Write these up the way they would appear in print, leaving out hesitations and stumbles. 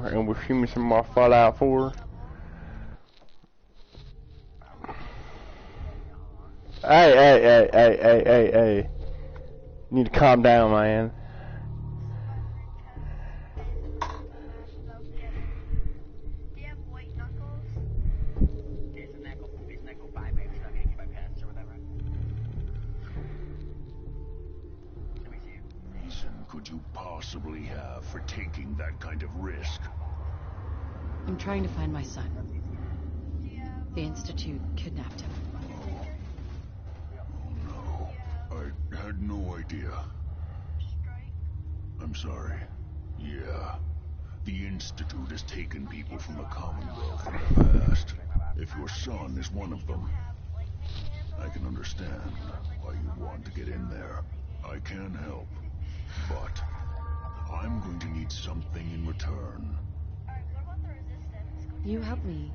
And we'll shoot me some more Fallout 4. Hey. You need to calm down, man. Could you possibly have for taking that kind of risk? I'm trying to find my son. The Institute kidnapped him. Oh no. I had no idea. I'm sorry. Yeah. The Institute has taken people from the Commonwealth in the past. If your son is one of them, I can understand why you want to get in there. I can help. But I'm going to need something in return. You help me,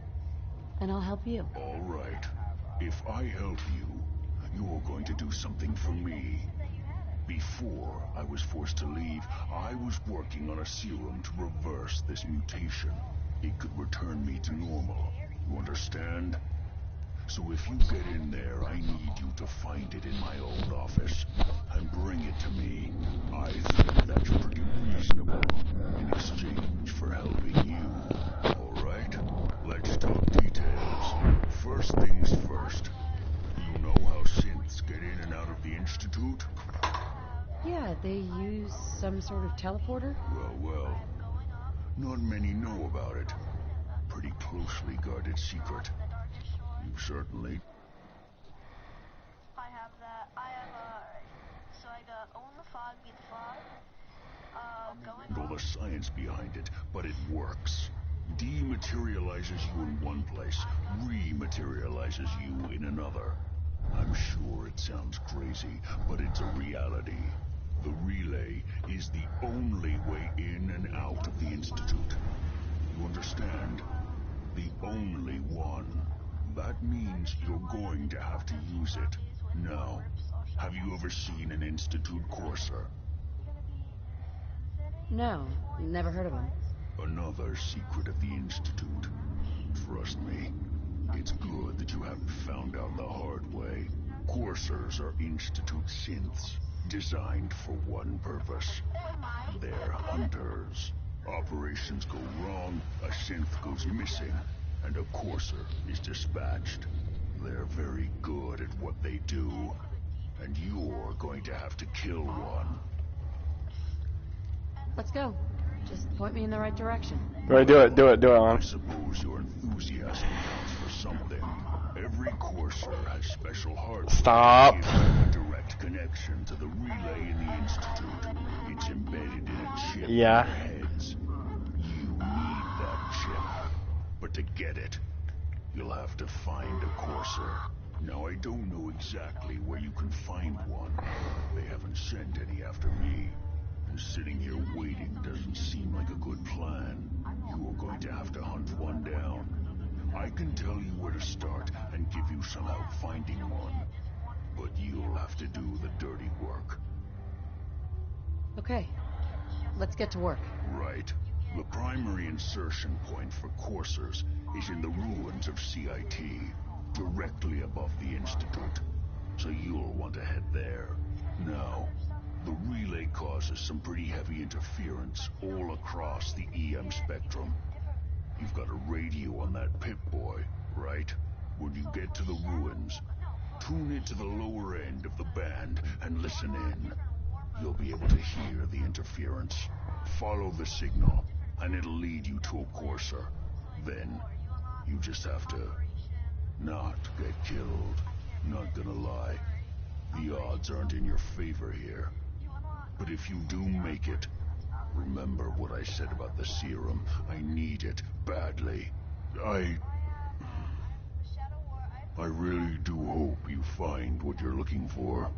and I'll help you. All right. If I help you, you're going to do something for me. Before I was forced to leave, I was working on a serum to reverse this mutation. It could return me to normal. You understand? So if you get in there, I need you to find it in my old office and bring it to me. I think that's pretty reasonable in exchange for helping you. All right? Let's talk details. First things first. You know how synths get in and out of the Institute? Yeah, they use some sort of teleporter? Well. Not many know about it. Pretty closely guarded secret. You certainly... I have that. So I got own the fog, be the fog. All the science behind it, but it works. Dematerializes you in one place, rematerializes you in another. I'm sure it sounds crazy, but it's a reality. The relay is the only way in and out of the Institute. You understand? The only one. That means you're going to have to use it. Now, have you ever seen an Institute Courser? No, never heard of him. Another secret of the Institute. Trust me, it's good that you haven't found out the hard way. Coursers are Institute synths, designed for one purpose. They're hunters. Operations go wrong, a synth goes missing, and a Courser is dispatched. They're very good at what they do, and you're going to have to kill one. Let's go. Just point me in the right direction. Right, do it, I man. suppose your enthusiasm counts for something. Every Courser has special hardware. Stop. A direct connection to the relay in the Institute. It's embedded in a chip in Yeah. their heads. You need that chip. But to get it, you'll have to find a Courser. Now, I don't know exactly where you can find one. They haven't sent any after me. And sitting here waiting doesn't seem like a good plan. You are going to have to hunt one down. I can tell you where to start and give you some help finding one. But you'll have to do the dirty work. Okay, let's get to work. Right. The primary insertion point for coursers is in the ruins of CIT, directly above the Institute. So you'll want to head there. Now, the relay causes some pretty heavy interference all across the EM spectrum. You've got a radio on that Pip-Boy, right? When you get to the ruins, tune it to the lower end of the band and listen in. You'll be able to hear the interference. Follow the signal, and it'll lead you to a Courser. Then, you just have to not get killed. Not gonna lie, the odds aren't in your favor here. But if you do make it, remember what I said about the serum. I need it badly. I really do hope you find what you're looking for.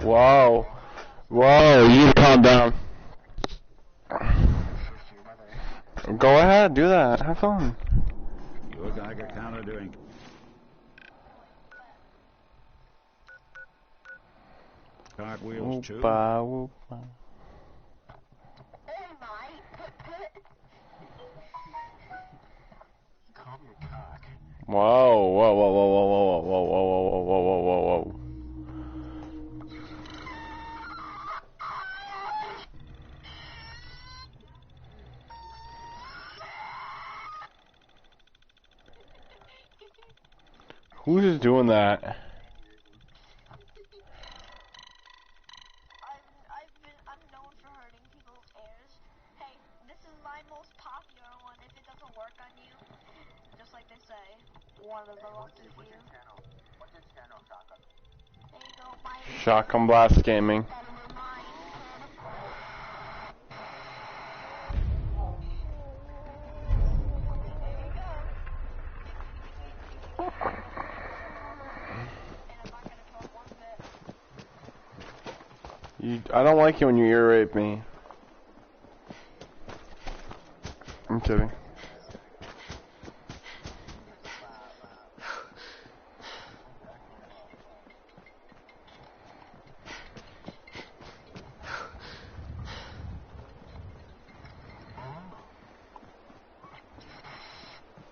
Whoa. Whoa, you need to calm down. Go ahead, do that. Have fun. You look like a counter doing. Cartwheels too. Whoop-a, whoop-a. Hey, mate. Calm your cock. Whoa, whoa, whoa, whoa, whoa, whoa, whoa, whoa, whoa, whoa, whoa, whoa, whoa. Who's just doing that? I'm known for hurting people's hairs. Hey, this is my most popular one. If it doesn't work on you, just like they say, one of the lucky few. What's your channel, Shaka? There you go, my Shotgun Blast Gaming. I don't like it when you ear rape me. I'm kidding.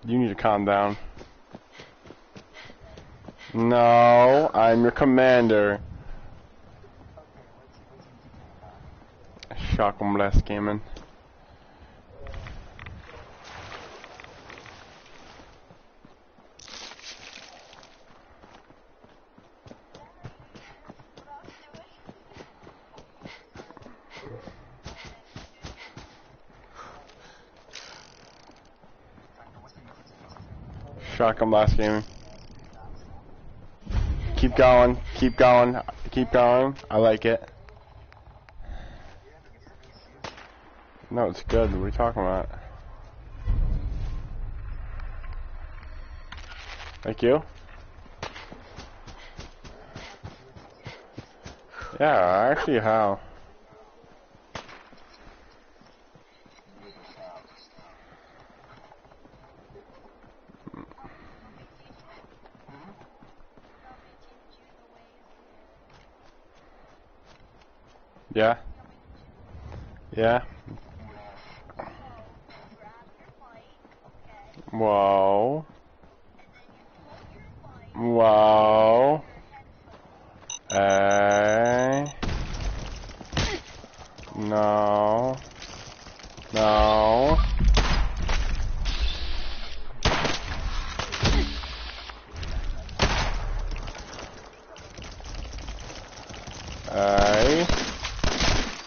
You need to calm down. No, I'm your commander. Shotgun Blast Gaming. Shotgun Blast Gaming. Keep going, keep going, keep going. I like it. No, it's good. What are you talking about? Thank you. Yeah, actually, how? Yeah. Yeah. Whoa. Whoa. No. No.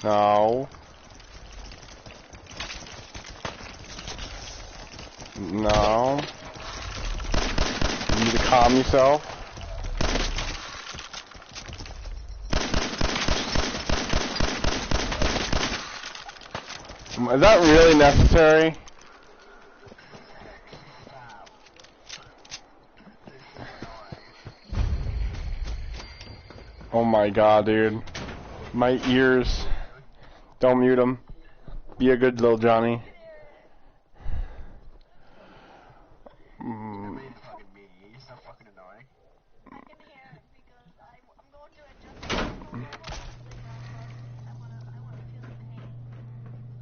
No. No. You need to calm yourself. Is that really necessary? Oh my god, dude. My ears. Don't mute them. Be a good little Johnny. You're so fucking annoying. I can hear it because I'm going to adjust it. I wanna feel the pain.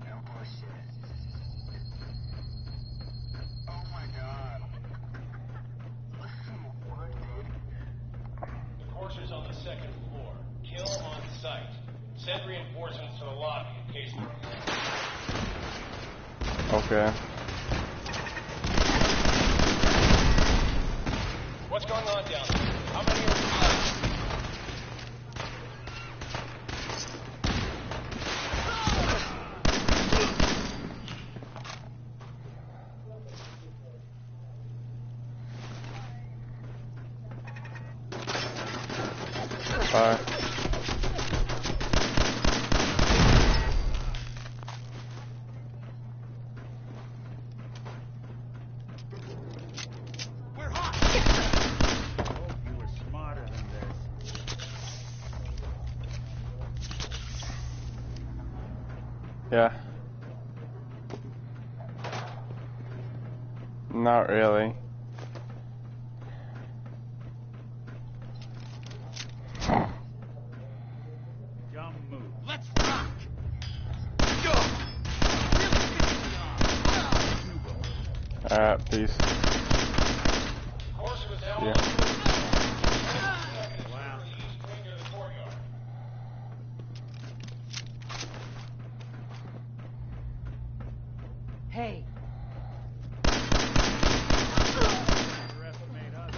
No bullshit. Oh my god. What, dude? Coursers on the second floor. Kill on site. Send reinforcements to the lobby in case they're... Okay. What's going on down there? How many are left? Bye. Yeah. Not really. Jump move. Let's rock! Alright, peace. Courser was down Yeah. on the east wing near the courtyard. Hey, Underestimate us.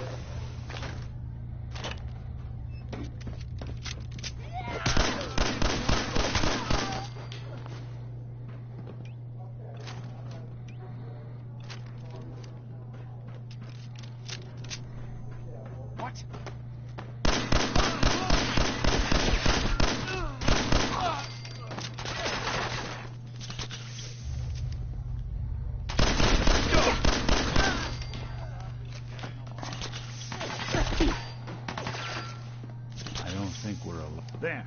What? I don't think we're alone. There.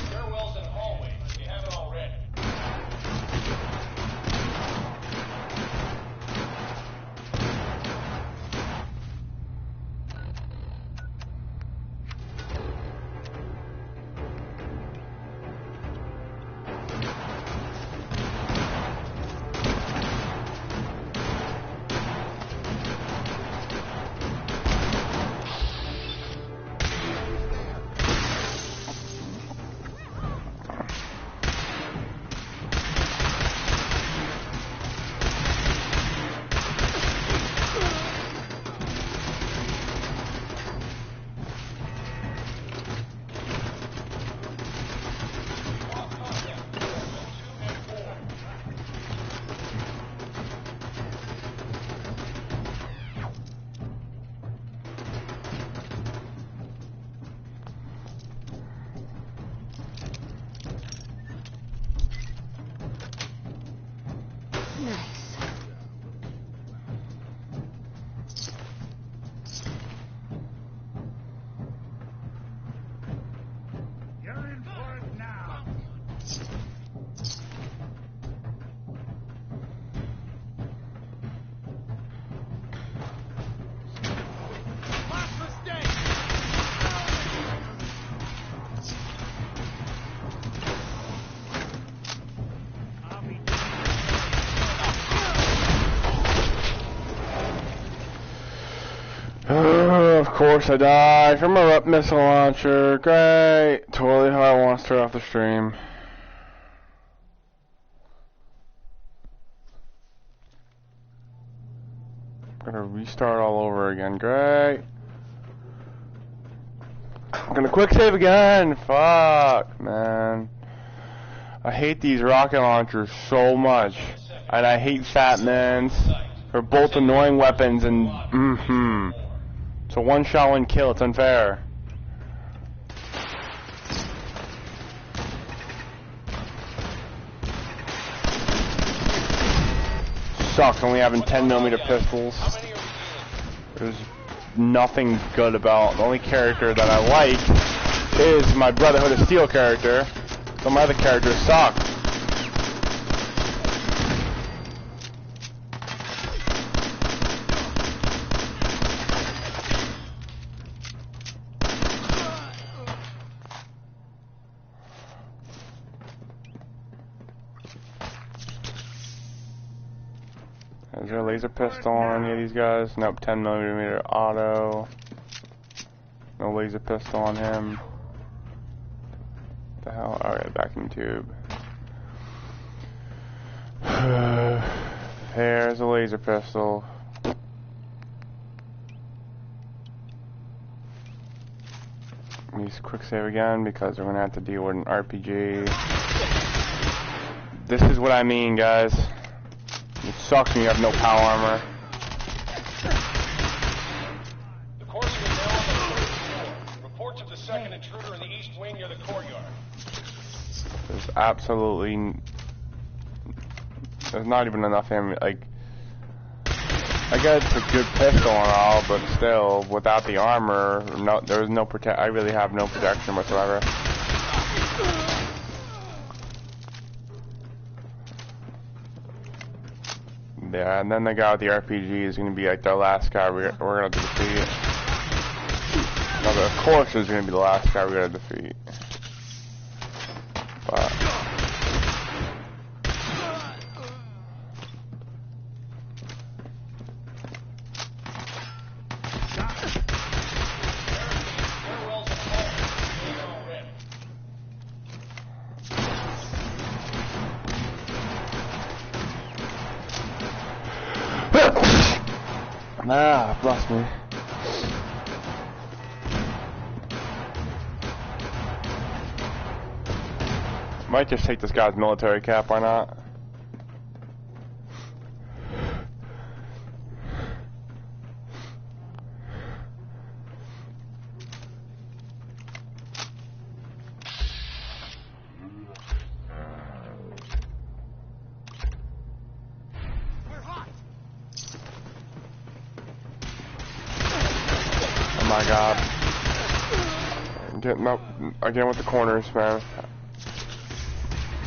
Stairwells and hallways, if you haven't already. nice. You're in for it now. Last mistake! I'll be Of course I died from a RUP missile launcher. Great. Totally how I want to start off the stream. Gonna restart all over again. Great. I'm gonna quick save again. Fuck, man. I hate these rocket launchers so much. And I hate Fat Mans. They're both annoying weapons and It's a one shot, one kill. It's unfair. Sucks only having 10mm pistols. How many are we dealing with? There's nothing good about. The only character that I like is my Brotherhood of Steel character. So my other characters suck. Is there a laser pistol on any of these guys? Nope, 10mm auto. No laser pistol on him. What the hell? Alright, vacuum tube. There's a laser pistol. Use quick save again because we're gonna have to deal with an RPG. This is what I mean, guys. It sucks when you have no power armor. The courser is now on the third floor. Reports of the second intruder in the east wing near the courtyard. There's absolutely... There's not even enough ammo. Like I got a good pistol and all, but still, without the armor, no, there was no protect. I really have no protection whatsoever. Yeah, and then the guy with the RPG is going to be like the last guy we're going to defeat. No, of course, is going to be the last guy we're going to defeat. But ah, bless me. Might just take this guy's military cap, why not? Oh my god. I'm getting up again with the corners, man.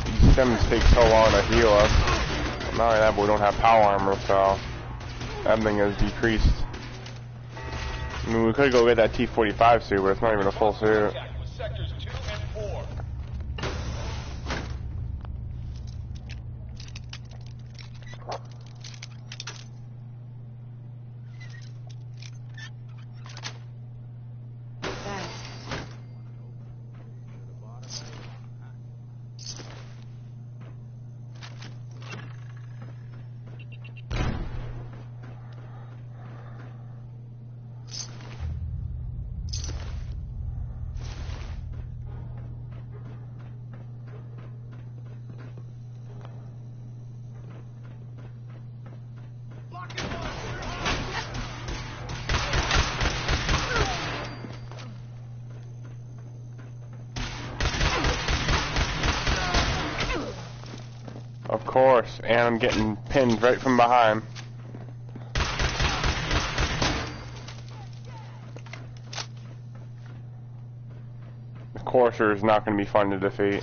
These stems take so long to heal us. Not only that, but we don't have power armor, so everything is decreased. I mean, we could go get that T-45 suit, but it's not even a full suit. Sectors 2 and 4. Of course, and I'm getting pinned right from behind. The Courser is not going to be fun to defeat.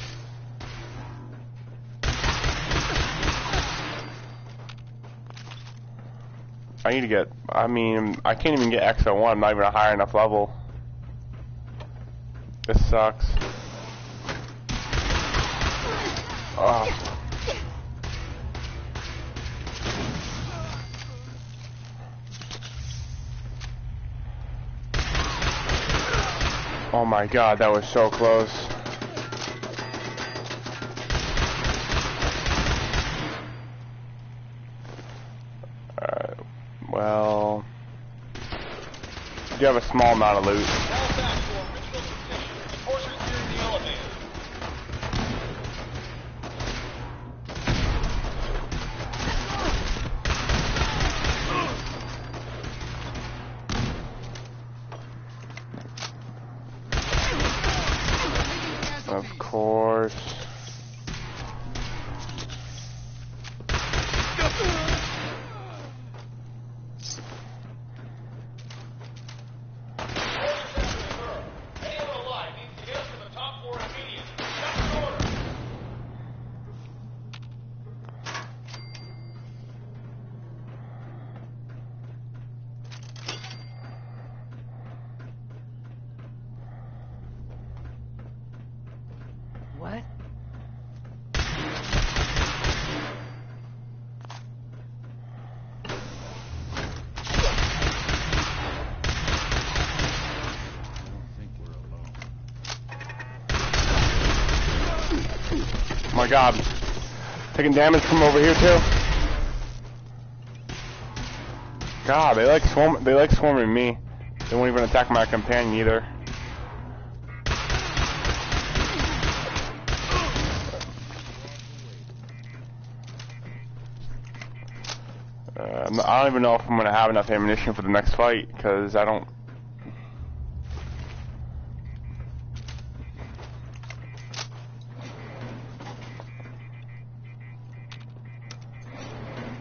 I need to get, I mean, I can't even get XO1, I'm not even a high enough level. This sucks. Oh. Oh my god, that was so close. Well, you have a small amount of loot. Of course. What? Oh my god. Taking damage from over here too. God, they like swarming me. They won't even attack my companion either. I don't even know if I'm gonna have enough ammunition for the next fight, because I don't.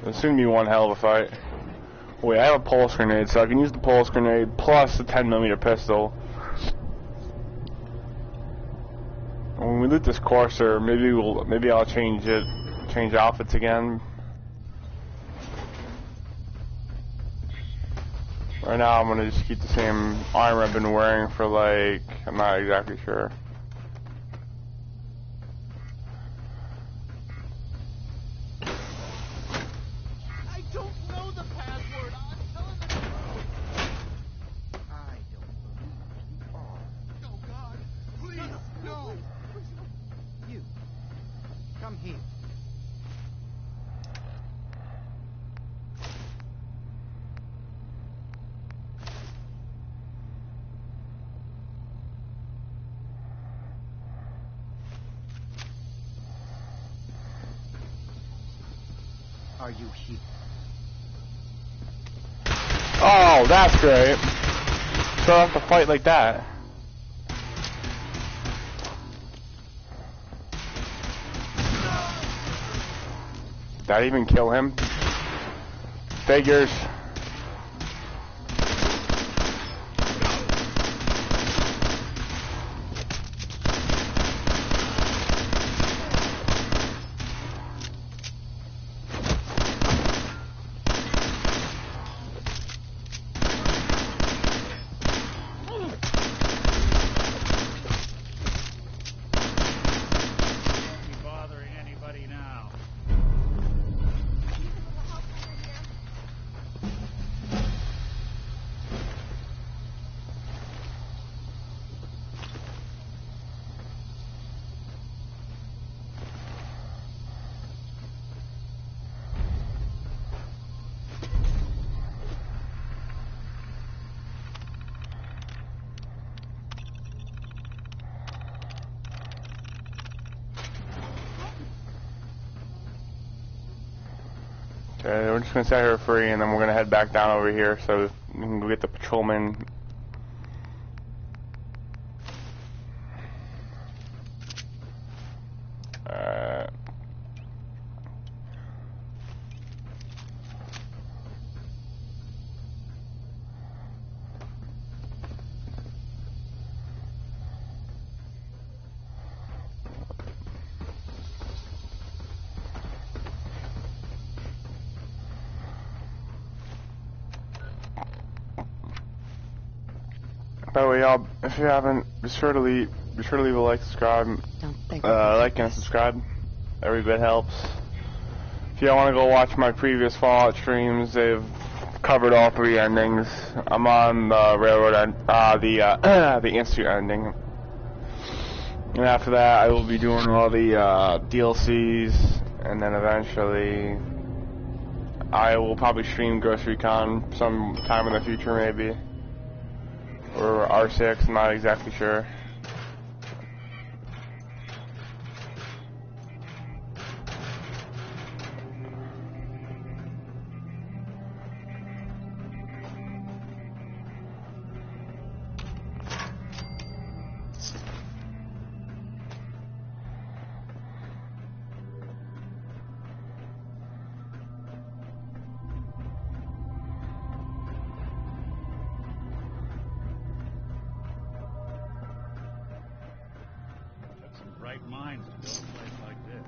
It's gonna be one hell of a fight. Wait, I have a pulse grenade, so I can use the pulse grenade plus the 10mm pistol. When we loot this Courser, maybe I'll change outfits again. Right now, I'm gonna just keep the same armor I've been wearing for like, I'm not exactly sure. I don't know the password. I'm telling the truth. I don't believe you are. Oh God, please, no. You, come here. Are you here? Oh, that's great. So I have to fight like that. Did that even kill him? Figures. Won't be bothering anybody now. Okay, we're just gonna set her free, and then we're gonna head back down over here so we can go get the patrolman. By the way, y'all, if you haven't, be sure to leave a like, subscribe, Don't think like and subscribe. Every bit helps. If y'all want to go watch my previous Fallout streams, they've covered all 3 endings. I'm on the railroad end, the Institute ending, and after that, I will be doing all the DLCs, and then eventually, I will probably stream Ghost Recon sometime in the future, maybe. Or R6, I'm not exactly sure. Got some bright minds to build a place like this.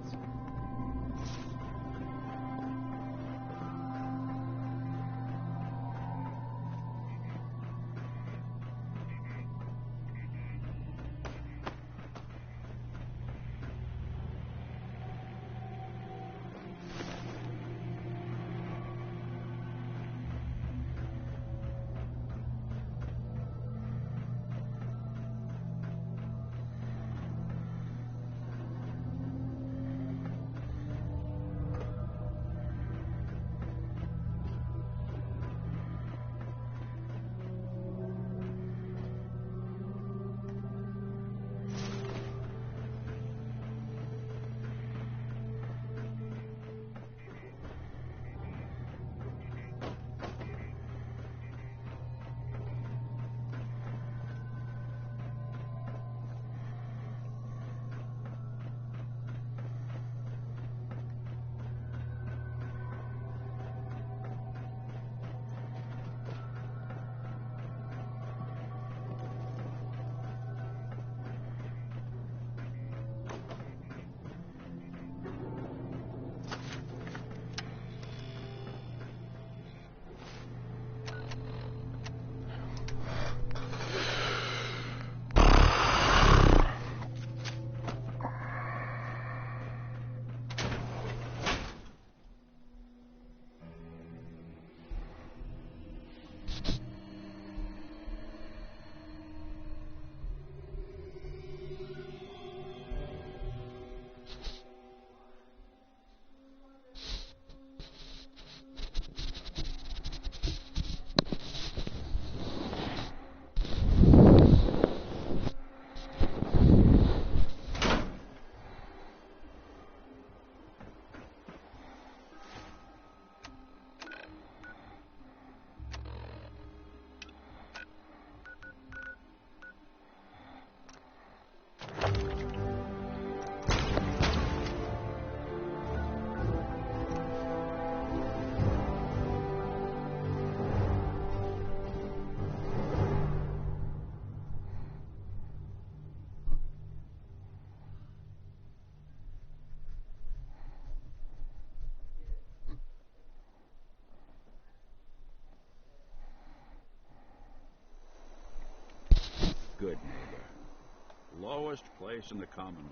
good neighbor. Lowest place in the Commonwealth.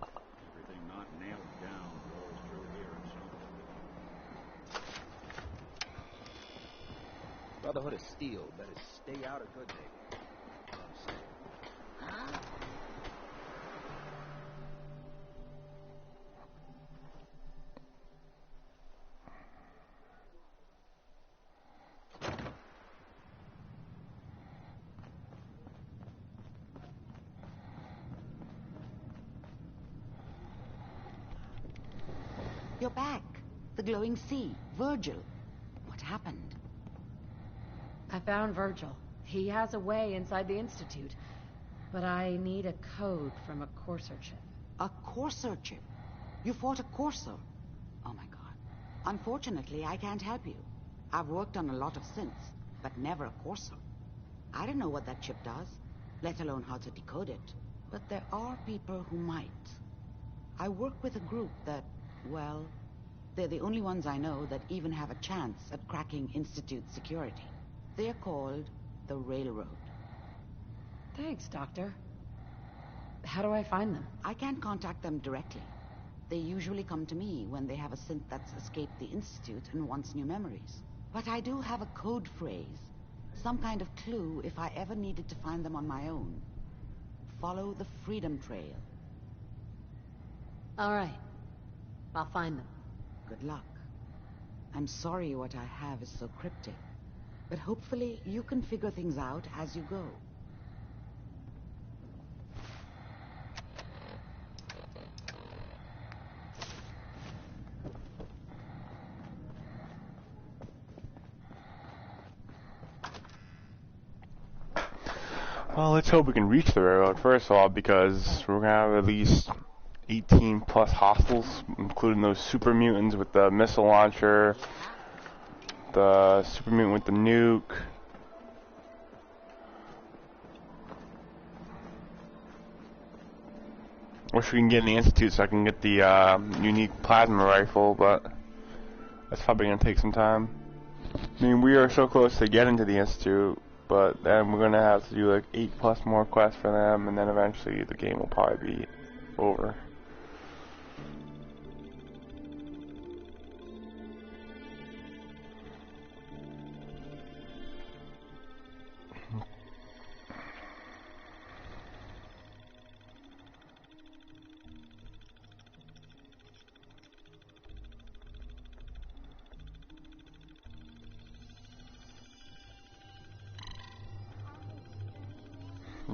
Everything not nailed down rolls through here at some point. Brotherhood of Steel better stay out of good neighbor. You're back. The glowing sea. Virgil. What happened? I found Virgil. He has a way inside the Institute. But I need a code from a Courser chip. A Courser chip? You fought a Courser? Oh my god. Unfortunately, I can't help you. I've worked on a lot of synths, but never a Courser. I don't know what that chip does, let alone how to decode it. But there are people who might. I work with a group that, well, they're the only ones I know that even have a chance at cracking Institute security. They're called the Railroad. Thanks, Doctor. How do I find them? I can't contact them directly. They usually come to me when they have a synth that's escaped the Institute and wants new memories. But I do have a code phrase. Some kind of clue if I ever needed to find them on my own. Follow the Freedom Trail. All right. I'll find them. Good luck. I'm sorry what I have is so cryptic, but hopefully you can figure things out as you go. Well, let's hope we can reach the railroad first of all, because we're gonna have at least 18 plus hostiles, including those super mutants with the missile launcher, the super mutant with the nuke. Wish we can get in the Institute so I can get the unique plasma rifle, but that's probably gonna take some time. I mean, we are so close to getting to the Institute, but then we're gonna have to do like 8 plus more quests for them, and then eventually the game will probably be over.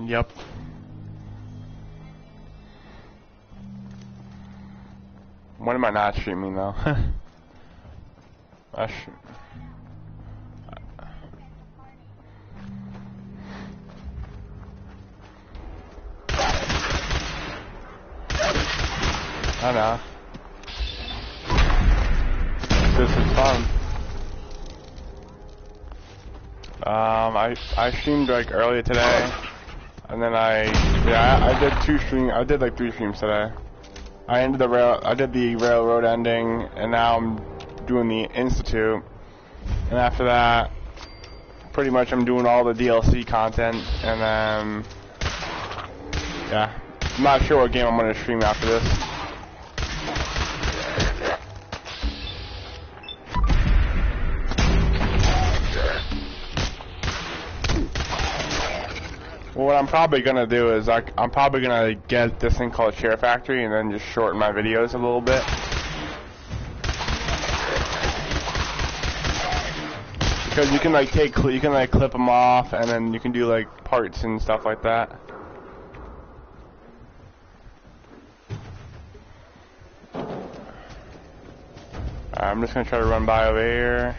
Yep. When am I not streaming though? I know. This is fun. I streamed like earlier today. And then I did like 3 streams today. I did the railroad ending, and now I'm doing the Institute. And after that, pretty much I'm doing all the DLC content, and then, yeah. I'm not sure what game I'm gonna stream after this. Well, what I'm probably gonna do is I'm probably gonna get this thing called Share Factory and then just shorten my videos a little bit. Because you can like clip them off, and then you can do like parts and stuff like that. I'm just gonna try to run by over here.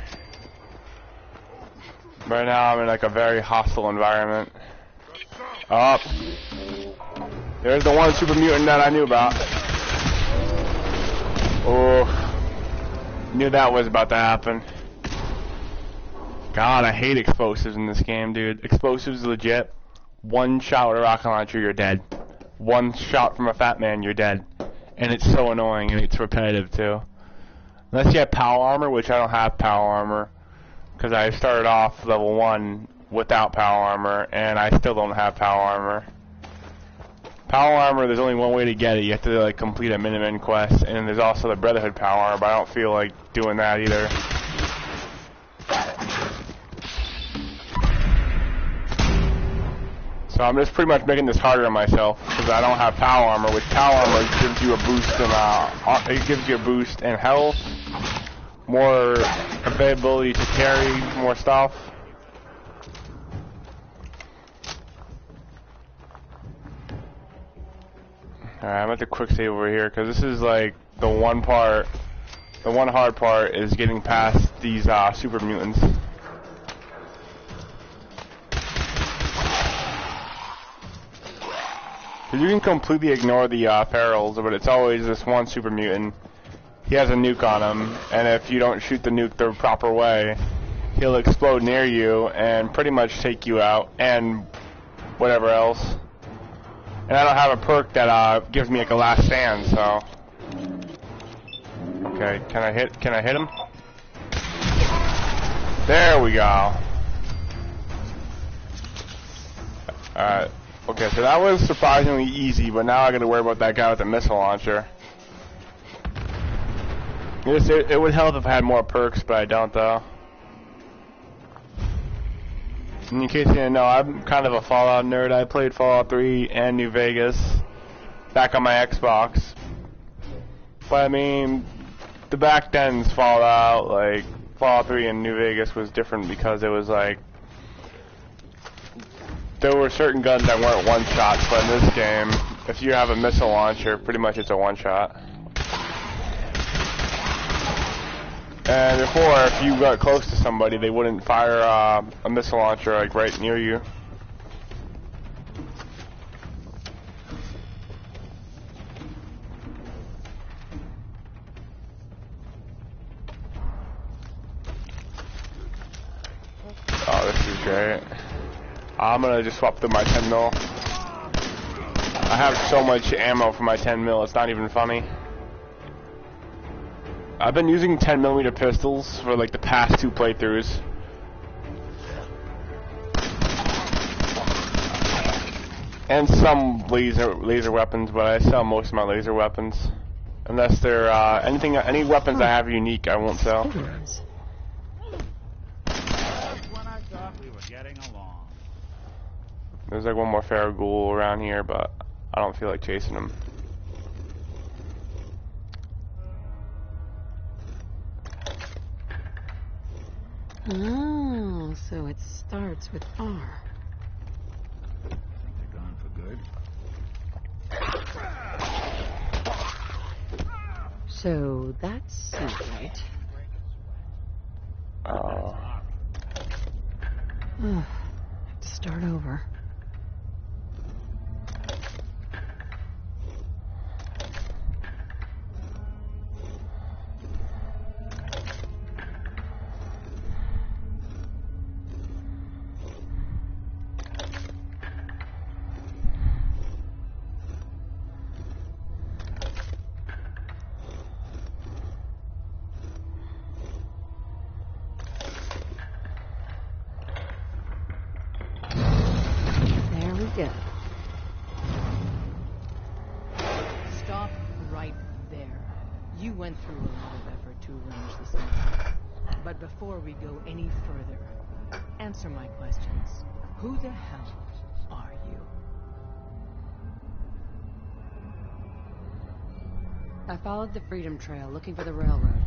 Right now I'm in like a very hostile environment. Up. There's the one super mutant that I knew about. Oh, knew that was about to happen. God, I hate explosives in this game, dude. Explosives legit. One shot with a rocket launcher, you're dead. One shot from a fat man, you're dead. And it's so annoying, and it's repetitive too. Unless you have power armor, which I don't have power armor, because I started off level 1 without power armor, and I still don't have power armor. Power armor, there's only one way to get it. You have to like complete a Minutemen quest, and there's also the Brotherhood power armor, but I don't feel like doing that either. So I'm just pretty much making this harder on myself because I don't have power armor. Which power armor gives you a boost in it gives you a boost in health, more availability to carry more stuff. Alright, I'm at the quick save over here because this is like the one hard part is getting past these super mutants. Cause you can completely ignore the ferals, but it's always this one super mutant. He has a nuke on him, and if you don't shoot the nuke the proper way, he'll explode near you and pretty much take you out and whatever else. And I don't have a perk that gives me like a last stand, so. Okay, can I hit him? There we go. Alright. Okay, so that was surprisingly easy, but now I gotta worry about that guy with the missile launcher. It would help if I had more perks, but I don't though. In case you didn't know, I'm kind of a Fallout nerd. I played Fallout 3 and New Vegas back on my Xbox. But I mean, the back then's Fallout, like Fallout 3 and New Vegas was different because it was like there were certain guns that weren't one-shots, but in this game, if you have a missile launcher, pretty much it's a one-shot. And before, if you got close to somebody, they wouldn't fire a missile launcher like right near you. Oh, this is great. I'm gonna just swap through my 10 mil. I have so much ammo for my 10 mil, it's not even funny. I've been using 10mm pistols for like the past 2 playthroughs. And some laser weapons, but I sell most of my laser weapons. Unless they're any weapons I have unique, I won't sell. When I thought we were getting along. There's like one more Farragoul around here, but I don't feel like chasing him. Oh, so it starts with R. Think they're gone for good? So that's secret. Oh. Have to start over. Yeah. Stop right there. You went through a lot of effort to arrange this meeting. But before we go any further, answer my questions. Who the hell are you? I followed the Freedom Trail looking for the railroad.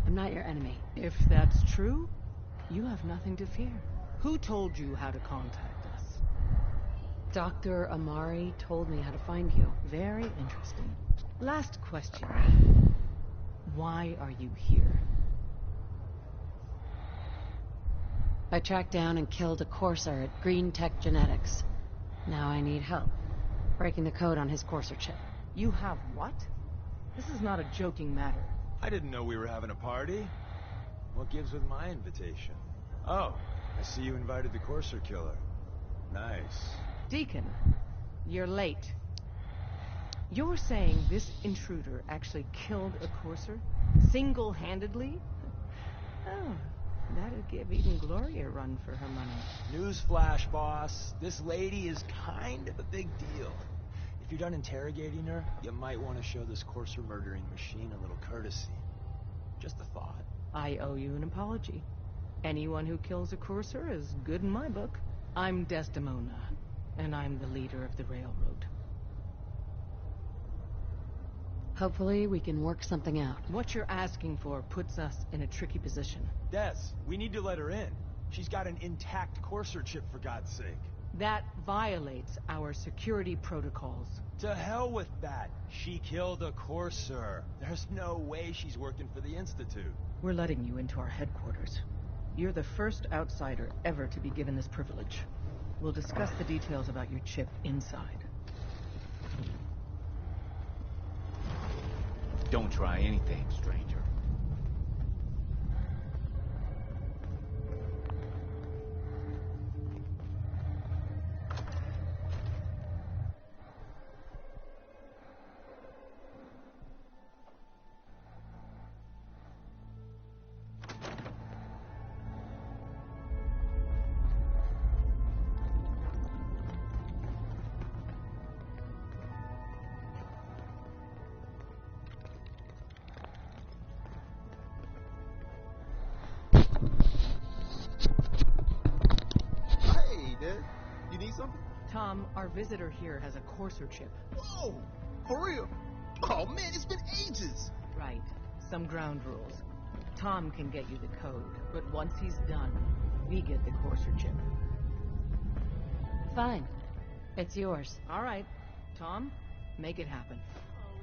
I'm not your enemy. If that's true, you have nothing to fear. Who told you how to contact us? Dr. Amari told me how to find you. Very interesting. Last question. Why are you here? I tracked down and killed a courser at Green Tech Genetics. Now I need help breaking the code on his courser chip. You have what? This is not a joking matter. I didn't know we were having a party. What gives with my invitation? Oh, I see you invited the courser killer. Nice. Deacon, you're late. You're saying this intruder actually killed a courser? Single-handedly? Oh, That'd give even Gloria a run for her money. Newsflash, boss. This lady is kind of a big deal. If you're done interrogating her, you might want to show this courser murdering machine a little courtesy. Just a thought. I owe you an apology. Anyone who kills a courser is good in my book. I'm Desdemona, and I'm the leader of the railroad. Hopefully, we can work something out. What you're asking for puts us in a tricky position. Des, we need to let her in. She's got an intact courser chip, for God's sake. That violates our security protocols. To hell with that. She killed a courser. There's no way she's working for the Institute. We're letting you into our headquarters. You're the first outsider ever to be given this privilege. We'll discuss the details about your chip inside. Don't try anything, stranger. You need something? Tom, our visitor here has a courser chip. Whoa! For real? Oh man, it's been ages! Right. Some ground rules. Tom can get you the code, but once he's done, we get the courser chip. Fine. It's yours. All right. Tom, make it happen.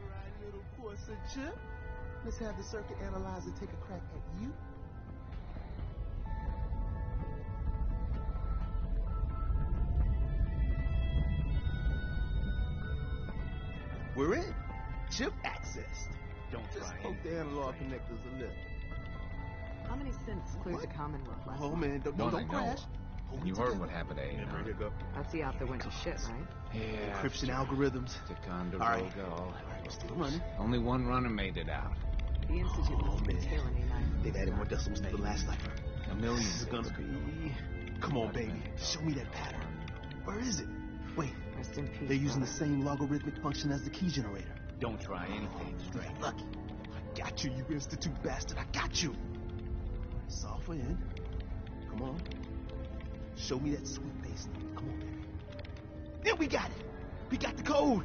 Alright, little courser chip. Let's have the circuit analyzer take a crack at you. We're in. Chip accessed. Don't Just try poke the anything, analog stranger. connectors a little. How many synths cleared What? the Commonwealth last Oh month? man, don't Don't I know? crash. Hold You it heard together. what happened to A&R. Here go. That's the outfit went to shit, right? Yeah. Encryption algorithms. Ticonderoga. All right, we're still running. Only one runner made it out. The Institute must be man. killing A9. They've added more decimals to the last cipher. A million. This is gonna be... Come on, baby. Show me that pattern. Where is it? Wait, Rest in peace. they're using the brother. same logarithmic function as the key generator. Don't try anything, stranger. Lucky. I got you, you Institute bastard. I got you. Software in. Come on. Show me that sweet base number. Come on, baby. Yeah, we got it. We got the code.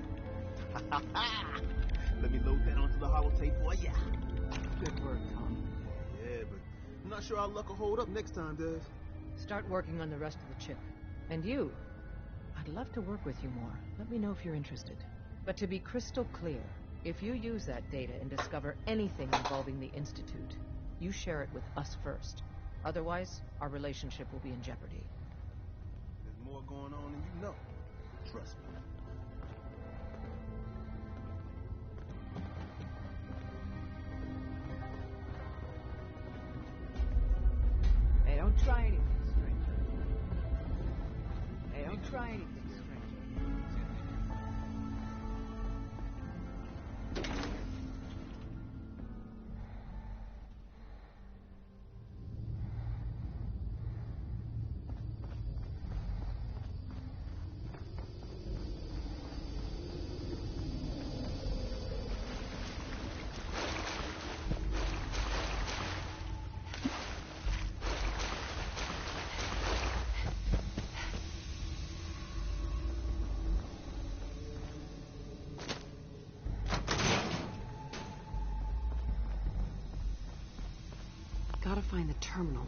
Let me load that onto the holotape for ya. Good work, Tom. Yeah, but I'm not sure our luck will hold up next time, Des. Start working on the rest of the chip. And you, I'd love to work with you more. Let me know if you're interested. But to be crystal clear, if you use that data and discover anything involving the Institute, you share it with us first. Otherwise, our relationship will be in jeopardy. There's more going on than you know. Trust me. Hey, don't try anything, stranger. Hey, don't try anything, stranger. Gotta find the terminal.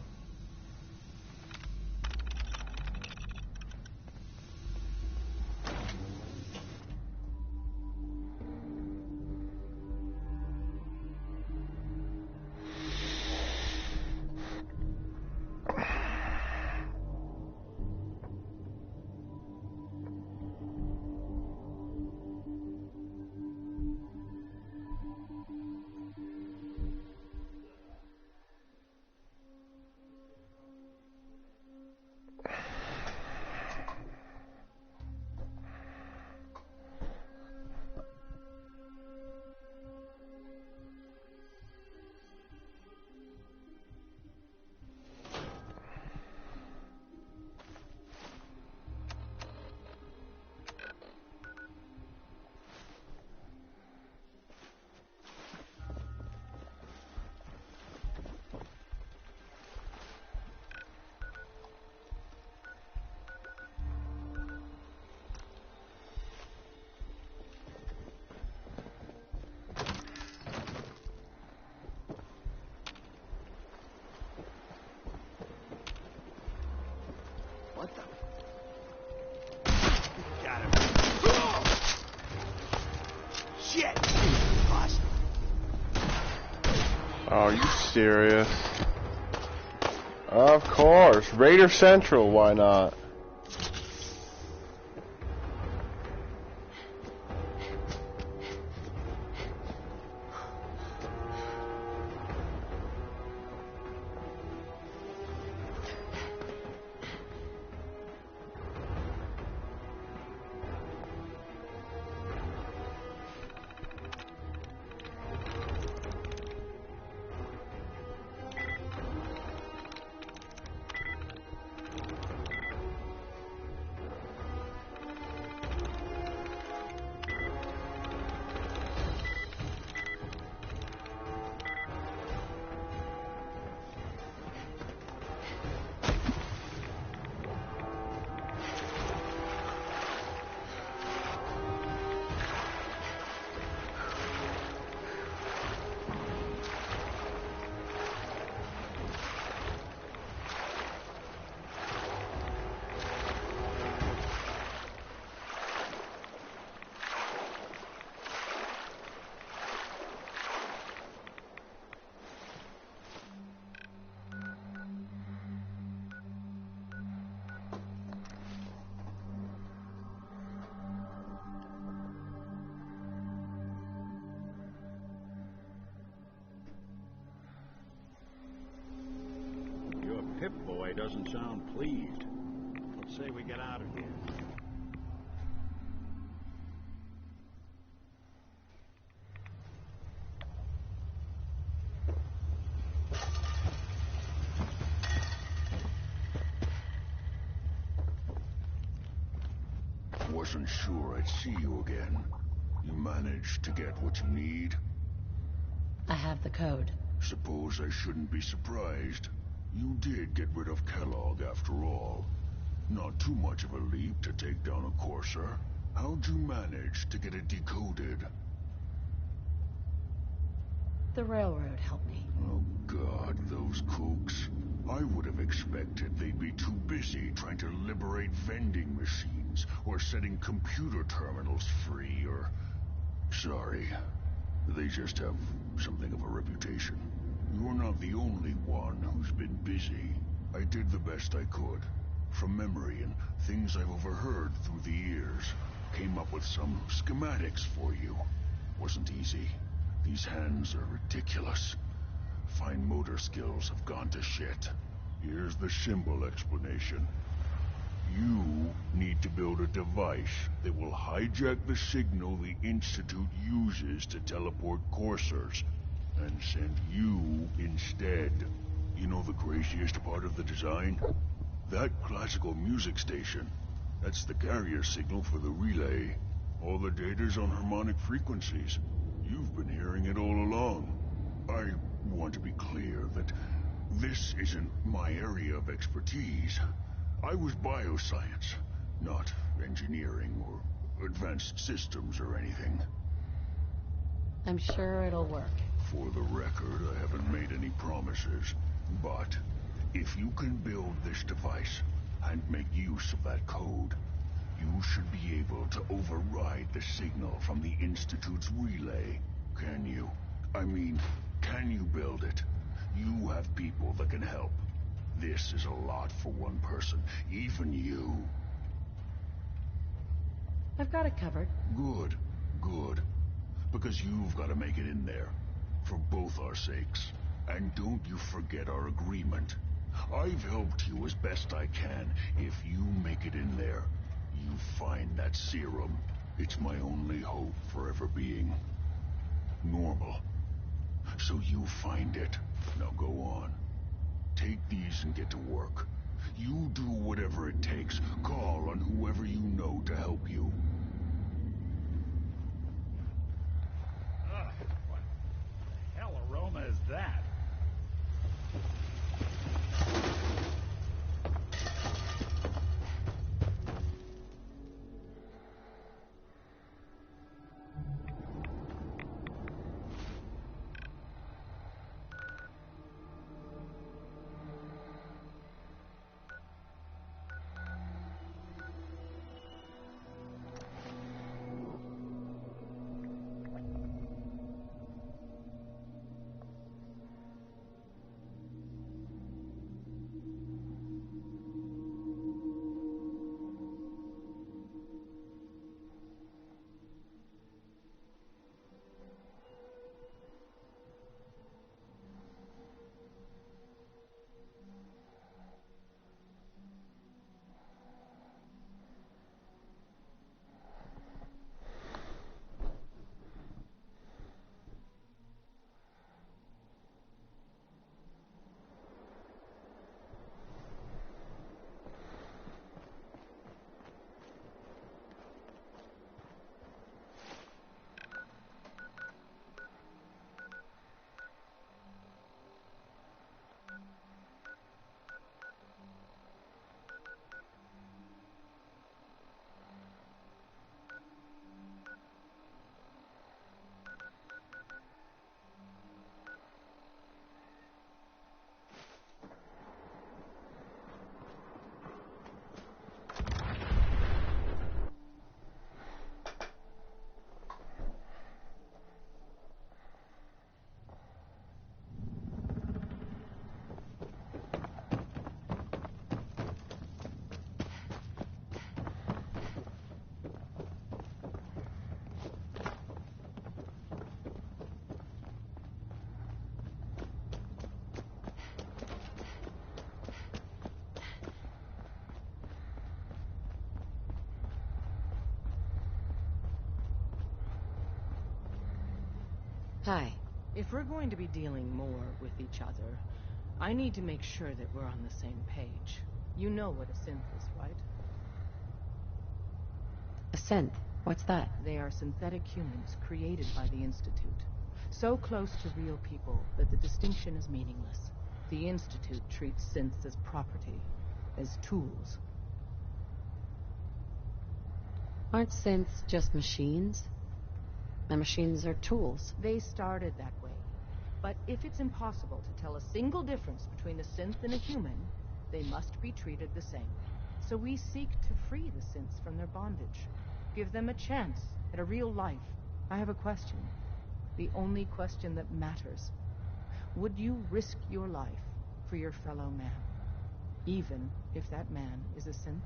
Are you serious? Of course. Raider Central, why not? Pip-Boy doesn't sound pleased. Let's say we get out of here. Wasn't sure I'd see you again. You managed to get what you need? I have the code. Suppose I shouldn't be surprised. You did get rid of Kellogg after all. Not too much of a leap to take down a Courser. How'd you manage to get it decoded? The railroad helped me. Oh God, those kooks. I would have expected they'd be too busy trying to liberate vending machines, or setting computer terminals free, or... Sorry. They just have something of a reputation. You're not the only one who's been busy. I did the best I could. From memory and things I've overheard through the years. Came up with some schematics for you. Wasn't easy. These hands are ridiculous. Fine motor skills have gone to shit. Here's the symbol explanation. You need to build a device that will hijack the signal the Institute uses to teleport coursers, and send you instead. You know the craziest part of the design? That classical music station. That's the carrier signal for the relay. All the data's on harmonic frequencies. You've been hearing it all along. I want to be clear that this isn't my area of expertise. I was bioscience, not engineering or advanced systems or anything. I'm sure it'll work. For the record, I haven't made any promises, but if you can build this device and make use of that code, you should be able to override the signal from the Institute's relay. Can you? I mean, can you build it? You have people that can help. This is a lot for one person, even you. I've got it covered. Good, good. Because you've got to make it in there. For both our sakes. And don't you forget our agreement. I've helped you as best I can. If you make it in there, you find that serum. It's my only hope for ever being normal. So you find it. Now go on. Take these and get to work. You do whatever it takes. Call on whoever you know to help you. What the hell aroma is that? Hi. If we're going to be dealing more with each other, I need to make sure that we're on the same page. You know what a synth is, right? A synth? What's that? They are synthetic humans created by the Institute. So close to real people that the distinction is meaningless. The Institute treats synths as property, as tools. Aren't synths just machines? And machines are tools. They started that way. But if it's impossible to tell a single difference between a synth and a human, they must be treated the same. So we seek to free the synths from their bondage. Give them a chance at a real life. I have a question. The only question that matters. Would you risk your life for your fellow man? Even if that man is a synth?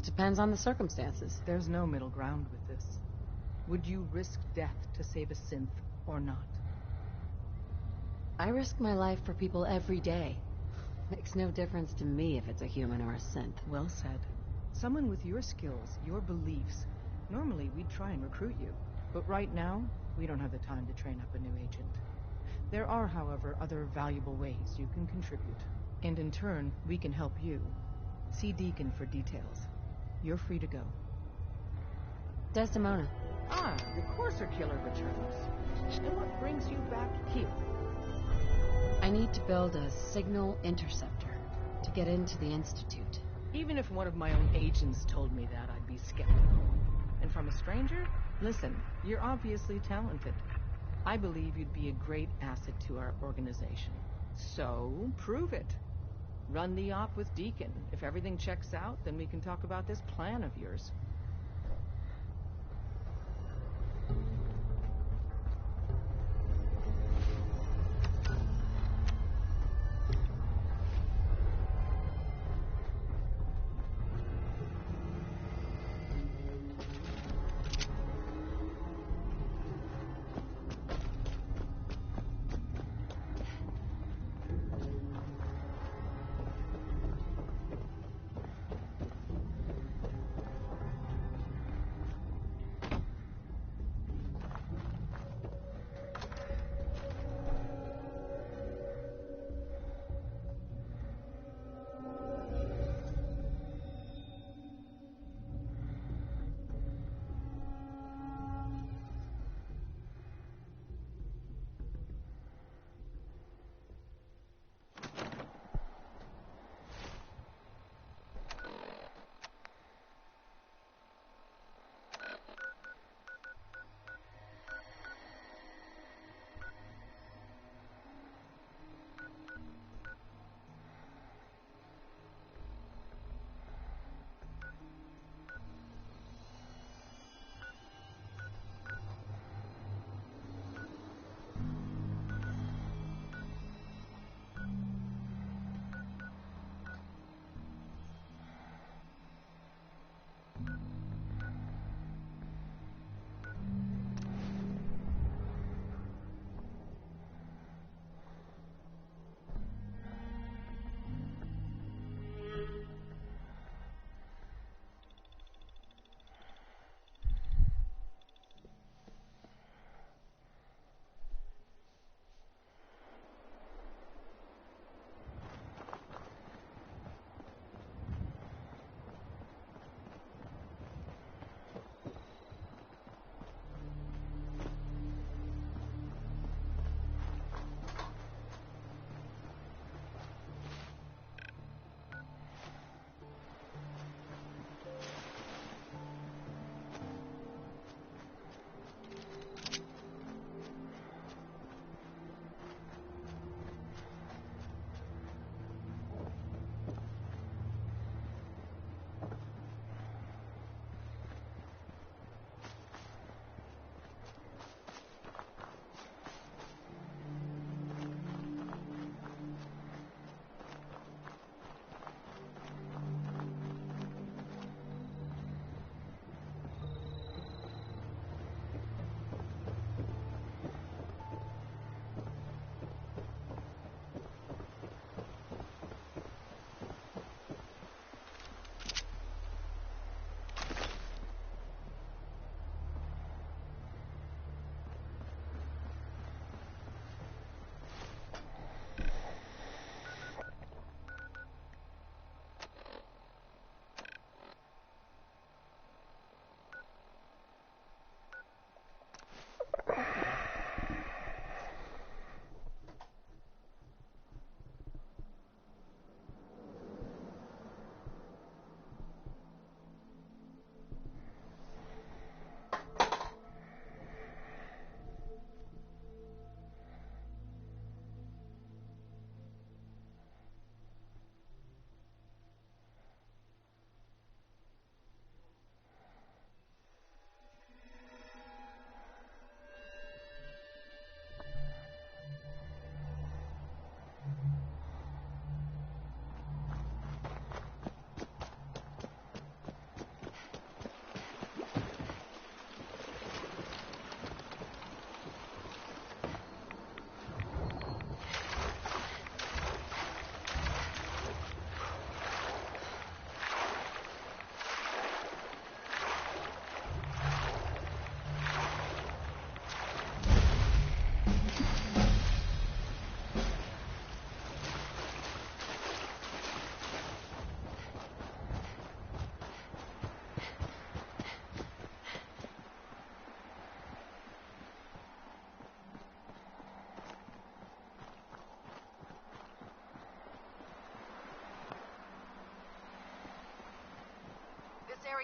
It depends on the circumstances. There's no middle ground with this. Would you risk death to save a synth or not? I risk my life for people every day. Makes no difference to me if it's a human or a synth. Well said. Someone with your skills, your beliefs. Normally we'd try and recruit you. But right now, we don't have the time to train up a new agent. There are, however, other valuable ways you can contribute. And in turn, we can help you. See Deacon for details. You're free to go. Desdemona. Ah, the Courser Killer returns. And what brings you back here? I need to build a signal interceptor to get into the Institute. Even if one of my own agents told me that, I'd be skeptical. And from a stranger? Listen, you're obviously talented. I believe you'd be a great asset to our organization. So, prove it. Run the op with Deacon. If everything checks out, then we can talk about this plan of yours.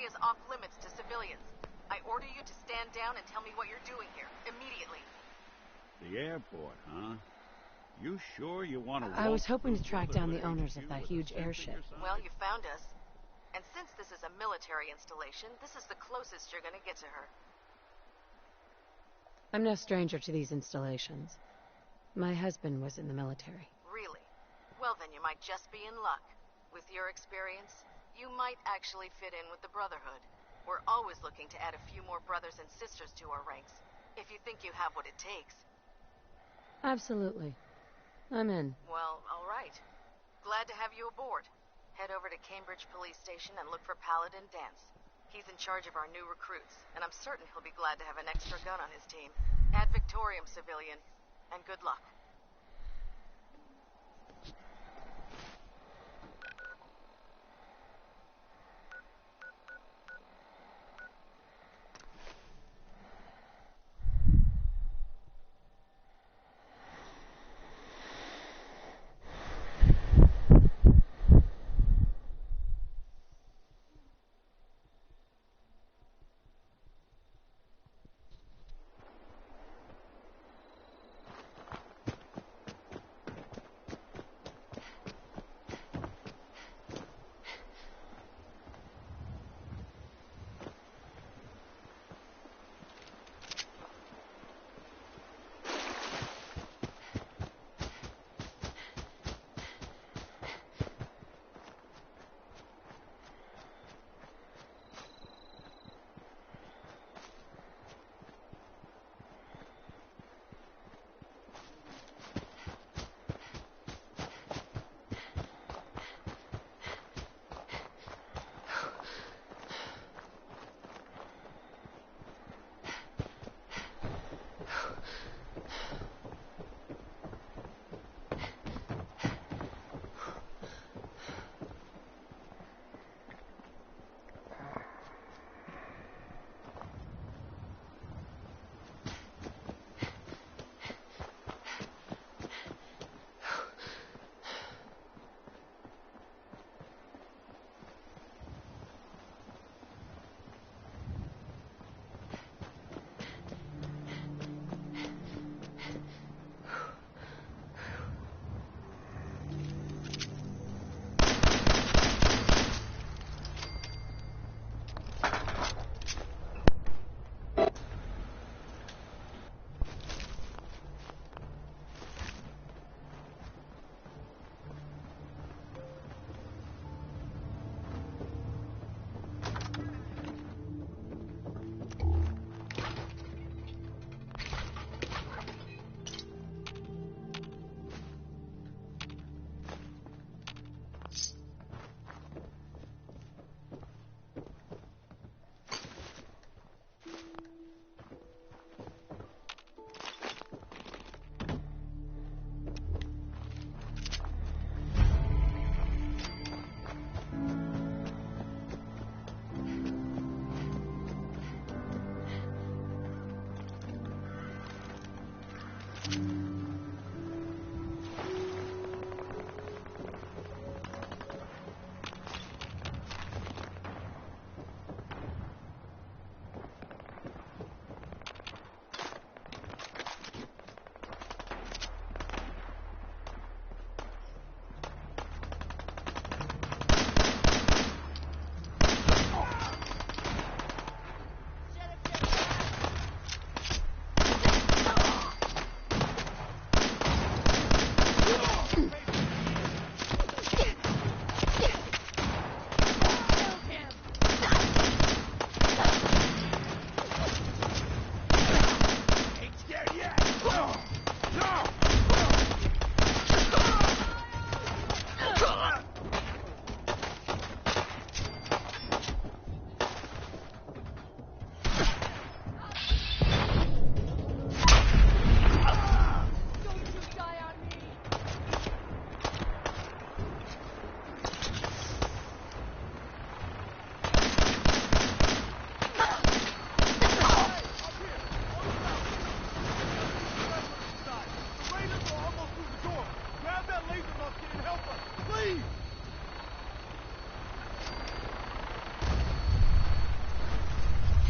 area is off limits to civilians. I order you to stand down and tell me what you're doing here, immediately. The airport, huh? You sure you want to... I was hoping to track down the owners of that huge airship. Well, you found us. And since this is a military installation, this is the closest you're gonna get to her. I'm no stranger to these installations. My husband was in the military. Really? Well, then you might just be in luck. With your experience, you might actually fit in with the Brotherhood. We're always looking to add a few more brothers and sisters to our ranks, if you think you have what it takes. Absolutely. I'm in. Well, all right. Glad to have you aboard. Head over to Cambridge Police Station and look for Paladin Dance. He's in charge of our new recruits, and I'm certain he'll be glad to have an extra gun on his team. Ad Victorium, civilian, and good luck.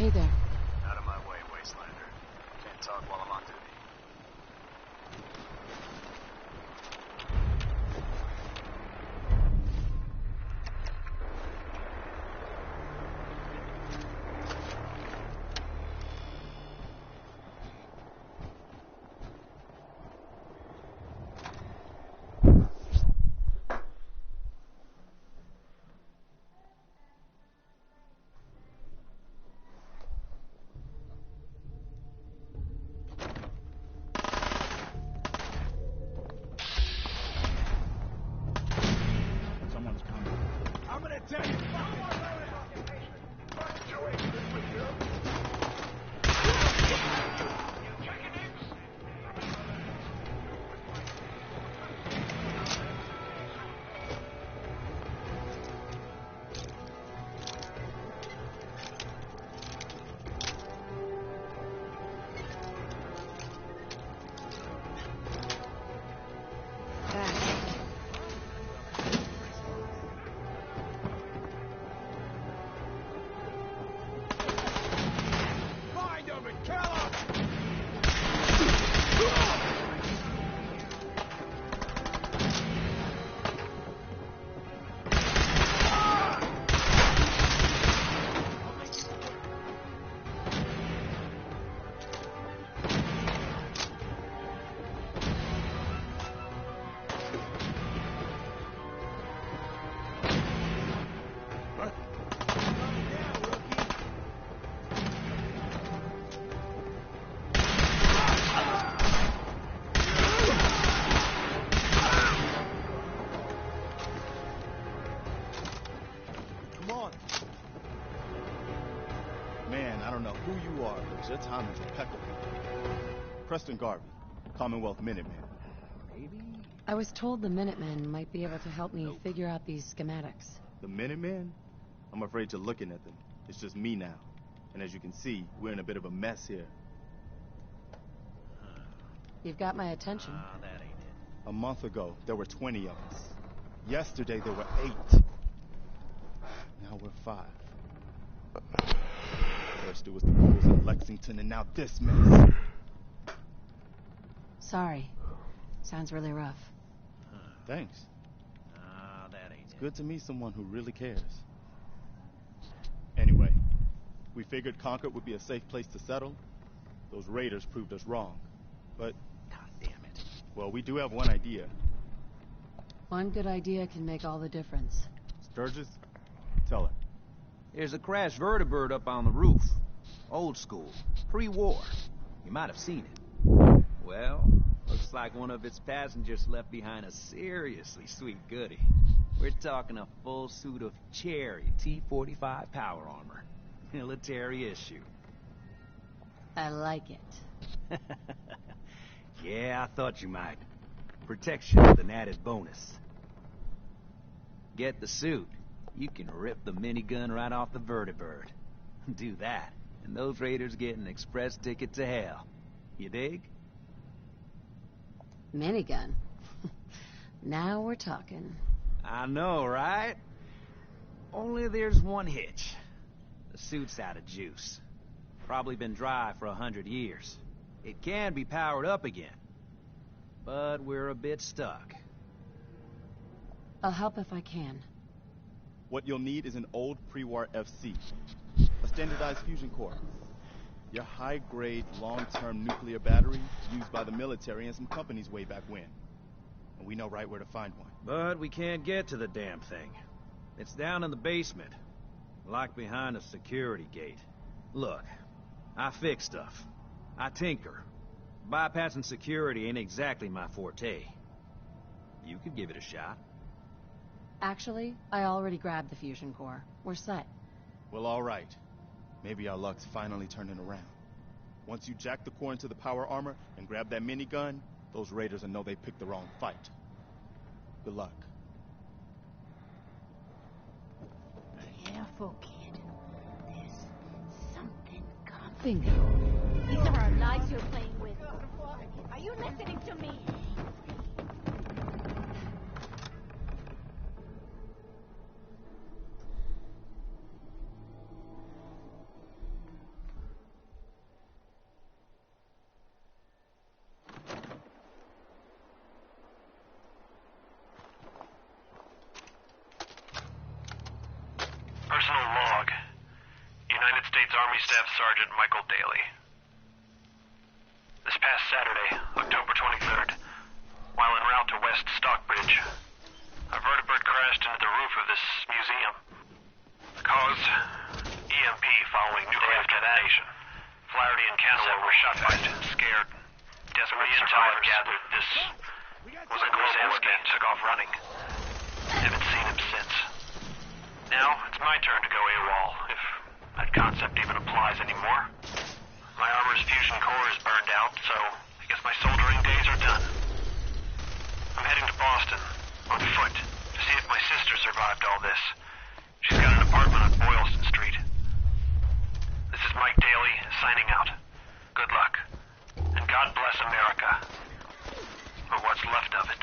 Hey there. Out of my way, Wastelander. Can't talk while I'm on duty. Someone's coming. I'm gonna tell you. Find him and kill him! Come on. Man, I don't know who you are, but your timing's impeccable. Preston Garvey, Commonwealth Minuteman. I was told the Minutemen might be able to help me figure out these schematics. The Minutemen? I'm afraid you're looking at them. It's just me now. And as you can see, we're in a bit of a mess here. You've got my attention. A month ago, there were 20 of us. Yesterday, there were 8. Now we're 5. First it was the fools in Lexington, and now this mess. Sorry. Sounds really rough. Thanks. It's good to meet someone who really cares. Anyway, we figured Concord would be a safe place to settle. Those raiders proved us wrong. But, God damn it. Well, we do have one idea. One good idea can make all the difference. Sturgis, tell her. There's a crashed vertibird up on the roof. Old school. Pre-war. You might have seen it. Well, looks like one of its passengers left behind a seriously sweet goodie. We're talking a full suit of Cherry T-45 power armor. Military issue. I like it. Yeah, I thought you might. Protection with an added bonus. Get the suit. You can rip the minigun right off the vertibird. Do that, and those raiders get an express ticket to hell. You dig? Minigun. Now we're talking. I know, right? Only there's one hitch. The suit's out of juice. Probably been dry for 100 years. It can be powered up again. But we're a bit stuck. I'll help if I can. What you'll need is an old pre-war FC. A standardized fusion core. Your high-grade, long-term nuclear battery used by the military and some companies way back when. And we know right where to find one. But we can't get to the damn thing. It's down in the basement. Locked behind a security gate. Look, I fix stuff. I tinker. Bypassing security ain't exactly my forte. You could give it a shot. Actually, I already grabbed the fusion core. We're set. Well, all right. Maybe our luck's finally turning around. Once you jack the core into the power armor and grab that minigun, those raiders will know they picked the wrong fight. Good luck. Careful, kid. There's something coming. These are our lives you're playing with. Are you listening to me? Staff Sergeant Michael Daly. This past Saturday, October 23rd, while en route to West Stockbridge, a vertibird crashed into the roof of this museum. The cause? EMP following nuclear detonation. Flaherty and Cannaway were shot by scared, desperate survivors. Gathered this was a global event. Took off running. Haven't seen him since. Now, it's my turn to go AWOL, if that concept even applies anymore. My armor's fusion core is burned out, so I guess my soldering days are done. I'm heading to Boston, on foot, to see if my sister survived all this. She's got an apartment on Boylston Street. This is Mike Daly, signing out. Good luck. And God bless America. Or what's left of it.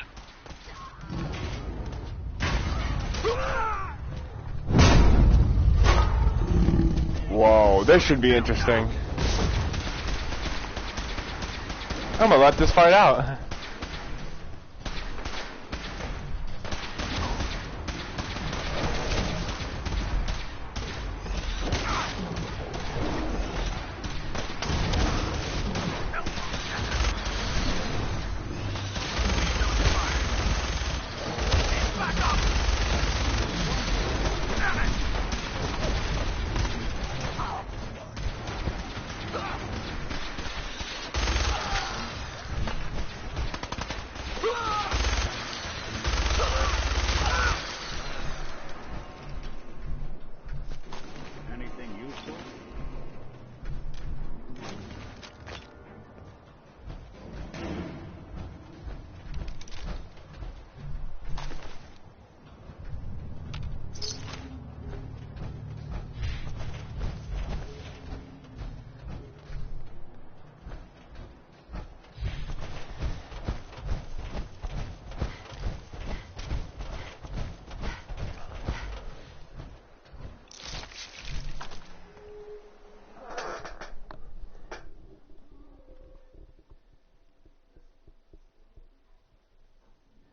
Whoa, this should be interesting. I'm gonna let this fight out.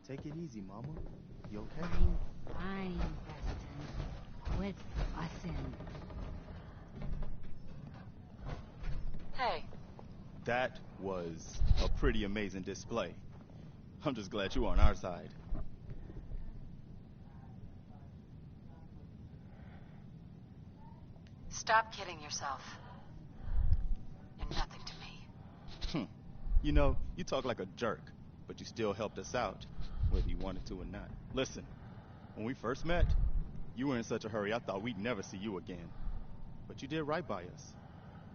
Take it easy, Mama. You okay? I'm fine, Preston. Quit fussing. Hey. That was a pretty amazing display. I'm just glad you're on our side. Stop kidding yourself. You're nothing to me. You know, you talk like a jerk, but you still helped us out, whether you wanted to or not. Listen, when we first met, you were in such a hurry I thought we'd never see you again. But you did right by us.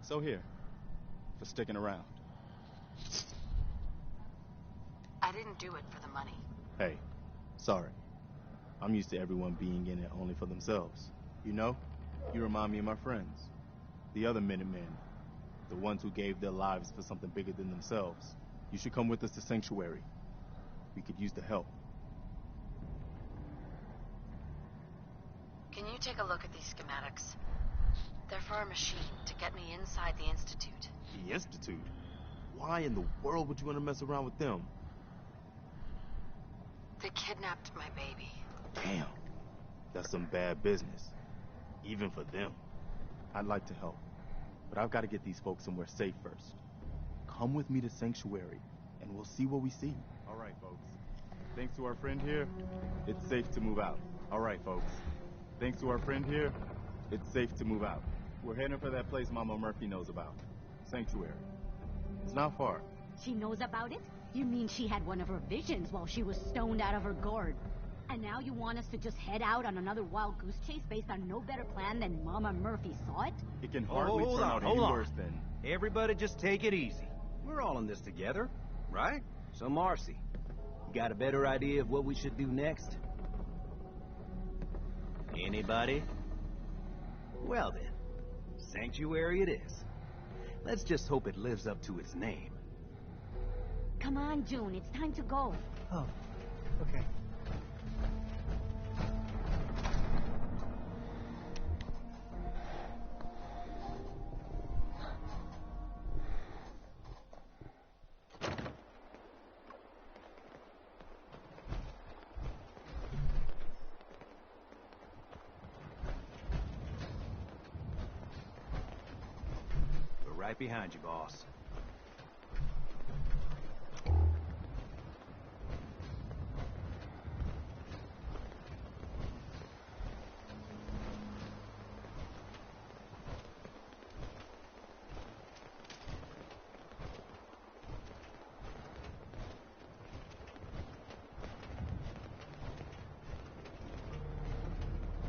So here, for sticking around. I didn't do it for the money. Hey, sorry. I'm used to everyone being in it only for themselves. You know, you remind me of my friends. The other Minutemen. The ones who gave their lives for something bigger than themselves. You should come with us to Sanctuary. We could use the help. Can you take a look at these schematics? They're for a machine to get me inside the Institute. The Institute? Why in the world would you want to mess around with them? They kidnapped my baby. Damn. That's some bad business. Even for them. I'd like to help. But I've got to get these folks somewhere safe first. Come with me to Sanctuary, and we'll see what we see. All right, folks. Thanks to our friend here, it's safe to move out. All right, folks. Thanks to our friend here, it's safe to move out. We're heading for that place Mama Murphy knows about. Sanctuary. It's not far. She knows about it? You mean she had one of her visions while she was stoned out of her gourd? And now you want us to just head out on another wild goose chase based on no better plan than Mama Murphy saw it? It can hardly turn out any worse than... Everybody just take it easy. We're all in this together, right? So Marcy, you got a better idea of what we should do next? Anybody? Well then, Sanctuary it is. Let's just hope it lives up to its name. Come on, June, it's time to go. Oh, okay. Right behind you, boss.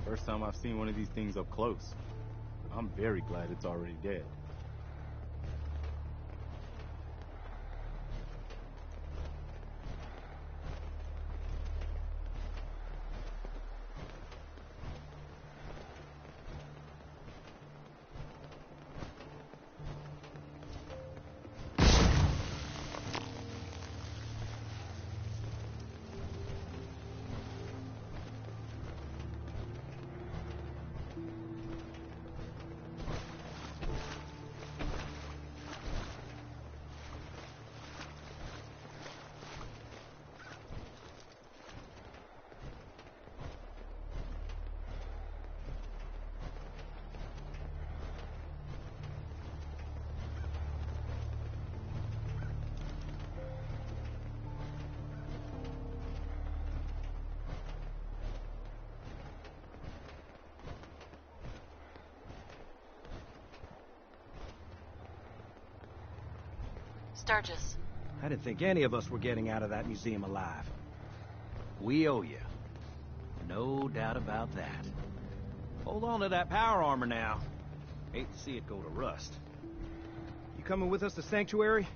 First time I've seen one of these things up close. I'm very glad it's already dead. Sturgis. I didn't think any of us were getting out of that museum alive. We owe you. No doubt about that. Hold on to that power armor now. Hate to see it go to rust. You coming with us to Sanctuary?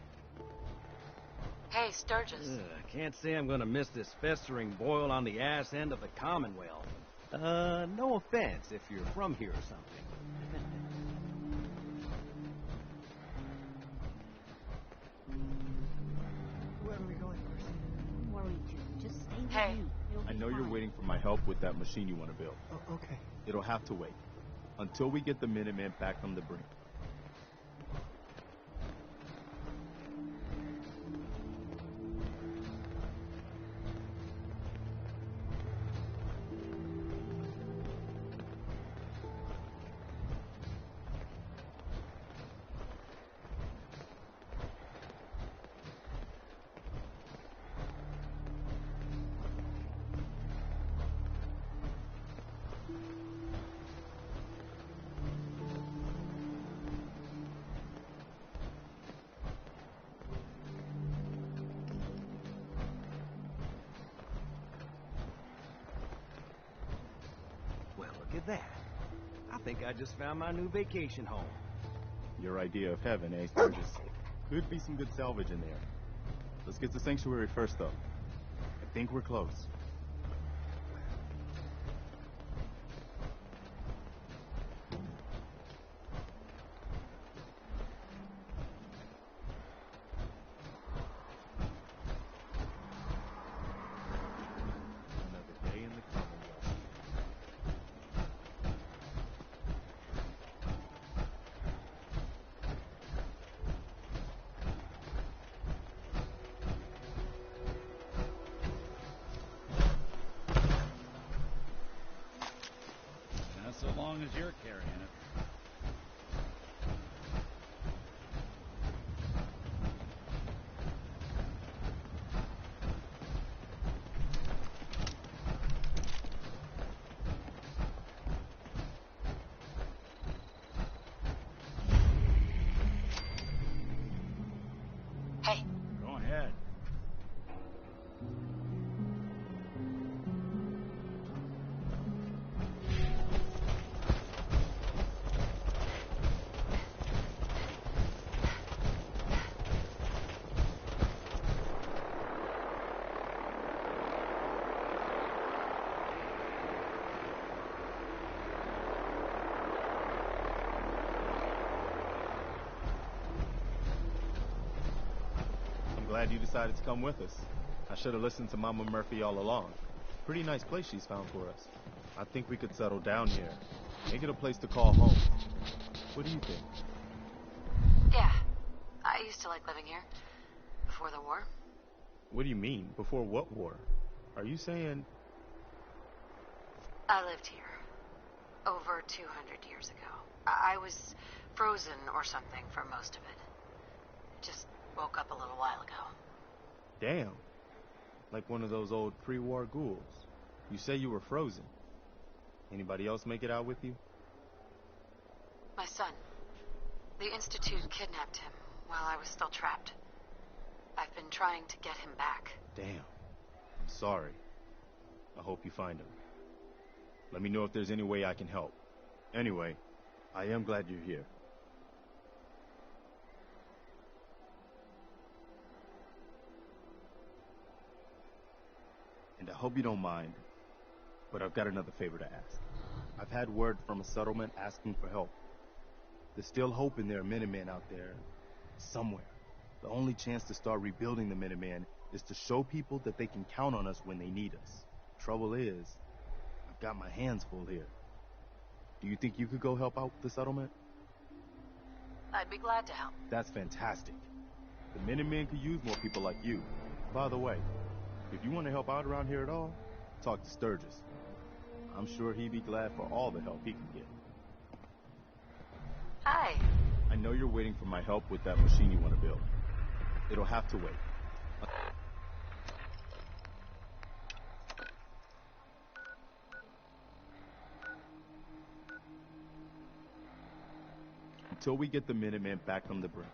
Hey, Sturgis. I can't say I'm gonna miss this festering boil on the ass end of the Commonwealth. No offense if you're from here or something. Where are we going, Percy? Don't worry, June. Just stay with Hey. me. It'll I be know you're fine. waiting for my help with that machine you want to build. Oh, okay. It'll have to wait until we get the Minutemen back from the brink. Well, look at that. I think I just found my new vacation home. Your idea of heaven, eh, Sturgis? Could be some good salvage in there. Let's get to Sanctuary first, though. I think we're close. Another day in the Commonwealth. Not so long as you're carrying it. Hey. Go ahead. I'm glad you decided to come with us. I should have listened to Mama Murphy all along. Pretty nice place she's found for us. I think we could settle down here. Make it a place to call home. What do you think? Yeah. I used to like living here. Before the war. What do you mean? Before what war? Are you saying... I lived here. over 200 years ago. I was frozen or something for most of it. Just woke up a little while ago. Damn. Like one of those old pre-war ghouls. You say you were frozen. Anybody else make it out with you? My son. The Institute kidnapped him while I was still trapped. I've been trying to get him back. Damn. I'm sorry. I hope you find him. Let me know if there's any way I can help. Anyway, I am glad you're here. And I hope you don't mind, but I've got another favor to ask. I've had word from a settlement asking for help. There's still hope in there are Minutemen out there somewhere. The only chance to start rebuilding the Minutemen is to show people that they can count on us when they need us. Trouble is, I've got my hands full here. Do you think you could go help out the settlement? I'd be glad to help. That's fantastic. The Minutemen could use more people like you. By the way, if you want to help out around here at all, talk to Sturgis. I'm sure he'd be glad for all the help he can get. Hi. I know you're waiting for my help with that machine you want to build. It'll have to wait. Until we get the Minutemen back from the brink.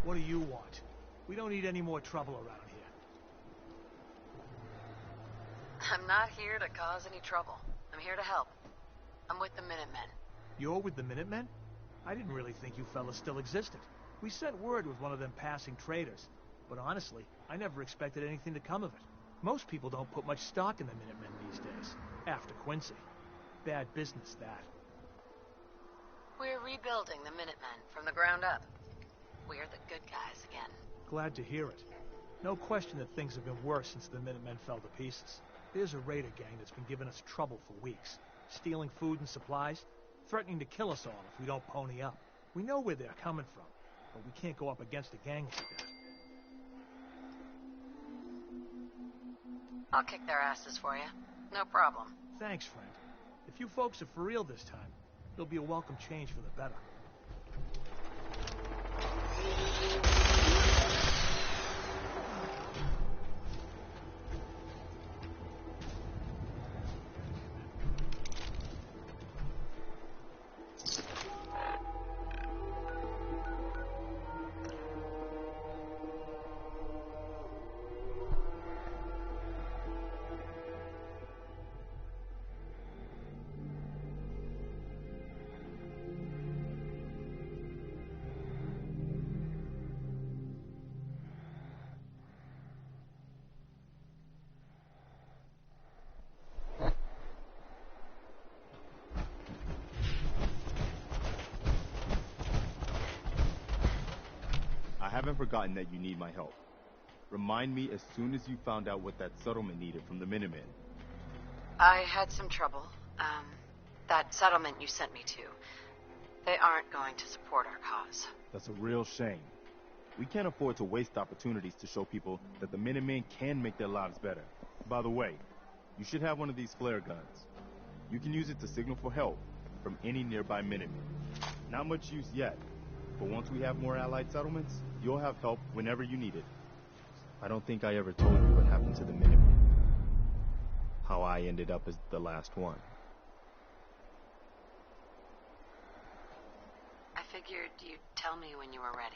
What do you want? We don't need any more trouble around here. I'm not here to cause any trouble. I'm here to help. I'm with the Minutemen. You're with the Minutemen? I didn't really think you fellas still existed. We sent word with one of them passing traders. But honestly, I never expected anything to come of it. Most people don't put much stock in the Minutemen these days. After Quincy. Bad business, that. We're rebuilding the Minutemen from the ground up. We're the good guys again. Glad to hear it. No question that things have been worse since the Minutemen fell to pieces. There's a raider gang that's been giving us trouble for weeks. Stealing food and supplies. threatening to kill us all if we don't pony up. We know where they're coming from, but we can't go up against a gang like that. I'll kick their asses for you. No problem. Thanks, friend. If you folks are for real this time, it'll be a welcome change for the better. I haven't forgotten that you need my help. Remind me as soon as you found out what that settlement needed from the Minutemen. I had some trouble. That settlement you sent me to, they aren't going to support our cause. That's a real shame. We can't afford to waste opportunities to show people that the Minutemen can make their lives better. By the way, you should have one of these flare guns. You can use it to signal for help from any nearby Minutemen. Not much use yet, but once we have more allied settlements, you'll have help whenever you need it. I don't think I ever told you what happened to the Minutemen. How I ended up as the last one. I figured you'd tell me when you were ready.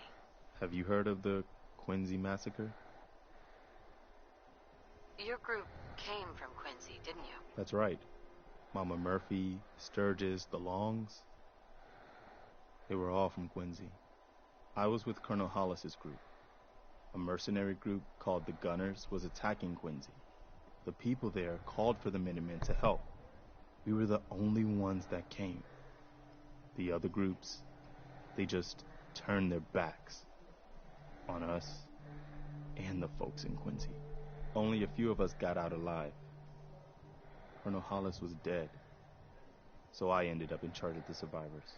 Have you heard of the Quincy massacre? Your group came from Quincy, didn't you? That's right. Mama Murphy, Sturgis, the Longs. They were all from Quincy. I was with Colonel Hollis's group. A mercenary group called the Gunners was attacking Quincy. The people there called for the Minutemen to help. We were the only ones that came. The other groups, they just turned their backs on us and the folks in Quincy. Only a few of us got out alive. Colonel Hollis was dead, so I ended up in charge of the survivors.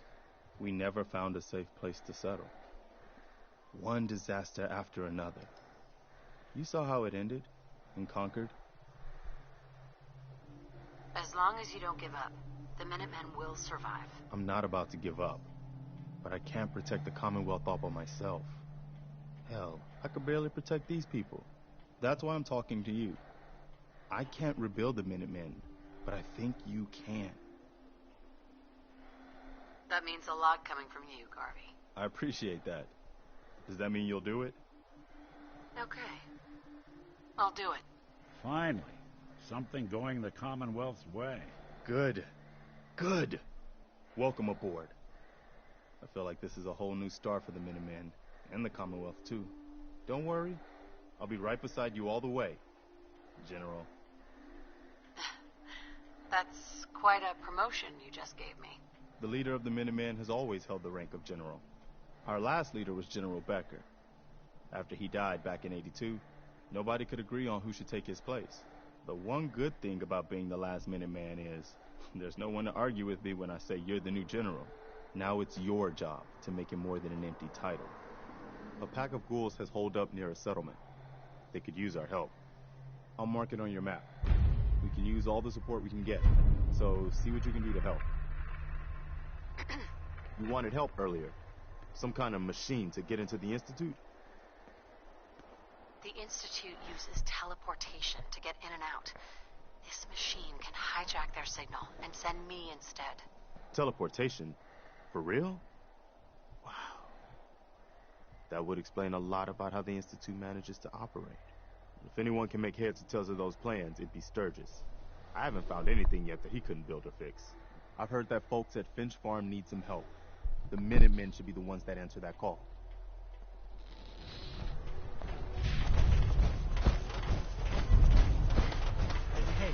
We never found a safe place to settle. One disaster after another. You saw how it ended in Concord? As long as you don't give up, the Minutemen will survive. I'm not about to give up, but I can't protect the Commonwealth all by myself. Hell, I could barely protect these people. That's why I'm talking to you. I can't rebuild the Minutemen, but I think you can. That means a lot coming from you, Garvey. I appreciate that. Does that mean you'll do it? Okay. I'll do it. Finally. Something going the Commonwealth's way. Good. Good. Welcome aboard. I feel like this is a whole new start for the Minutemen, and the Commonwealth too. Don't worry. I'll be right beside you all the way, General. That's quite a promotion you just gave me. The leader of the Minutemen has always held the rank of General. Our last leader was General Becker. After he died back in '82, nobody could agree on who should take his place. The one good thing about being the last Minuteman is there's no one to argue with me when I say you're the new general. Now it's your job to make it more than an empty title. A pack of ghouls has holed up near a settlement. They could use our help. I'll mark it on your map. We can use all the support we can get, so see what you can do to help. You wanted help earlier. Some kind of machine to get into the Institute? The Institute uses teleportation to get in and out. This machine can hijack their signal and send me instead. Teleportation? For real? Wow. That would explain a lot about how the Institute manages to operate. If anyone can make heads or tails of those plans, it'd be Sturgis. I haven't found anything yet that he couldn't build or fix. I've heard that folks at Finch Farm need some help. The Minutemen should be the ones that answer that call. Hey.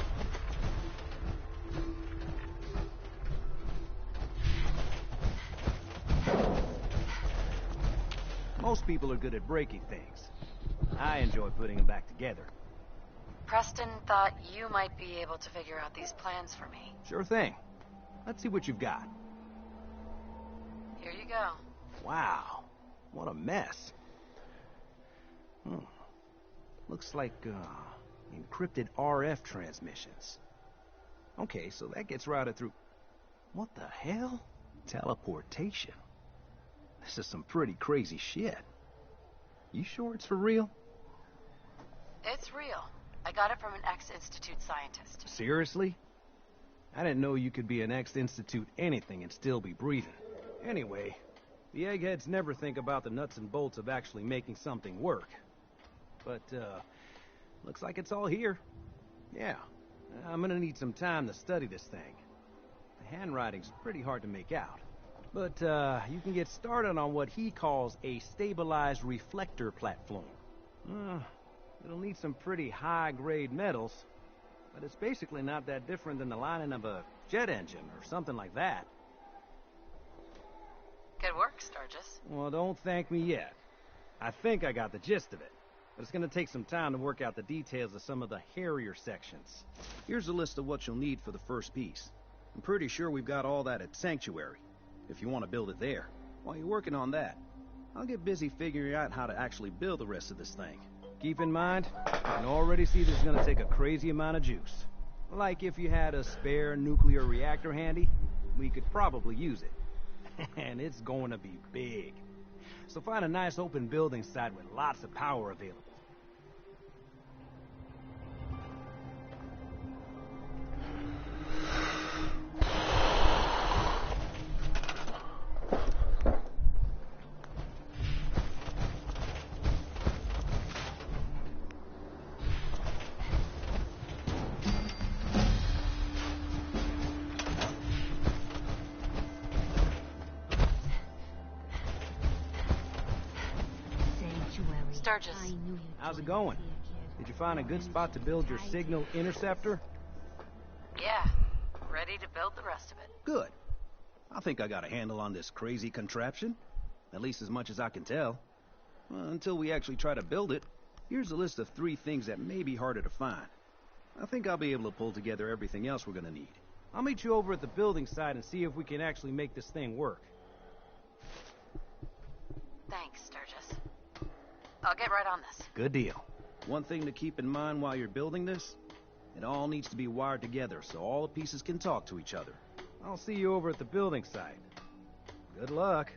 Most people are good at breaking things. I enjoy putting them back together. Preston thought you might be able to figure out these plans for me. Sure thing. Let's see what you've got. go. Wow, what a mess. Looks like, encrypted RF transmissions. Okay, so that gets routed through... What the hell? Teleportation. This is some pretty crazy shit. You sure it's for real? It's real. I got it from an ex-Institute scientist. Seriously? I didn't know you could be an ex-Institute anything and still be breathing. Anyway, the eggheads never think about the nuts and bolts of actually making something work. But, looks like it's all here. Yeah, I'm gonna need some time to study this thing. The handwriting's pretty hard to make out. But, you can get started on what he calls a stabilized reflector platform. It'll need some pretty high-grade metals, but it's basically not that different than the lining of a jet engine or something like that. Good work, Sturgis. Well, don't thank me yet. I think I got the gist of it, but it's gonna take some time to work out the details of some of the hairier sections. Here's a list of what you'll need for the first piece. I'm pretty sure we've got all that at Sanctuary, if you want to build it there. While you're working on that, I'll get busy figuring out how to actually build the rest of this thing. Keep in mind, I can already see this is gonna take a crazy amount of juice. Like if you had a spare nuclear reactor handy, we could probably use it. And it's going to be big. So find a nice open building site with lots of power available. Sturgis. How's it going? Did you find a good spot to build your signal interceptor? Yeah, ready to build the rest of it. Good. I think I got a handle on this crazy contraption. At least as much as I can tell. Until we actually try to build it, here's a list of 3 things that may be harder to find. I think I'll be able to pull together everything else we're gonna need. I'll meet you over at the building site and see if we can actually make this thing work. Thanks, Sturgis. I'll get right on this. Good deal. One thing to keep in mind while you're building this, it all needs to be wired together so all the pieces can talk to each other. I'll see you over at the building site. Good luck.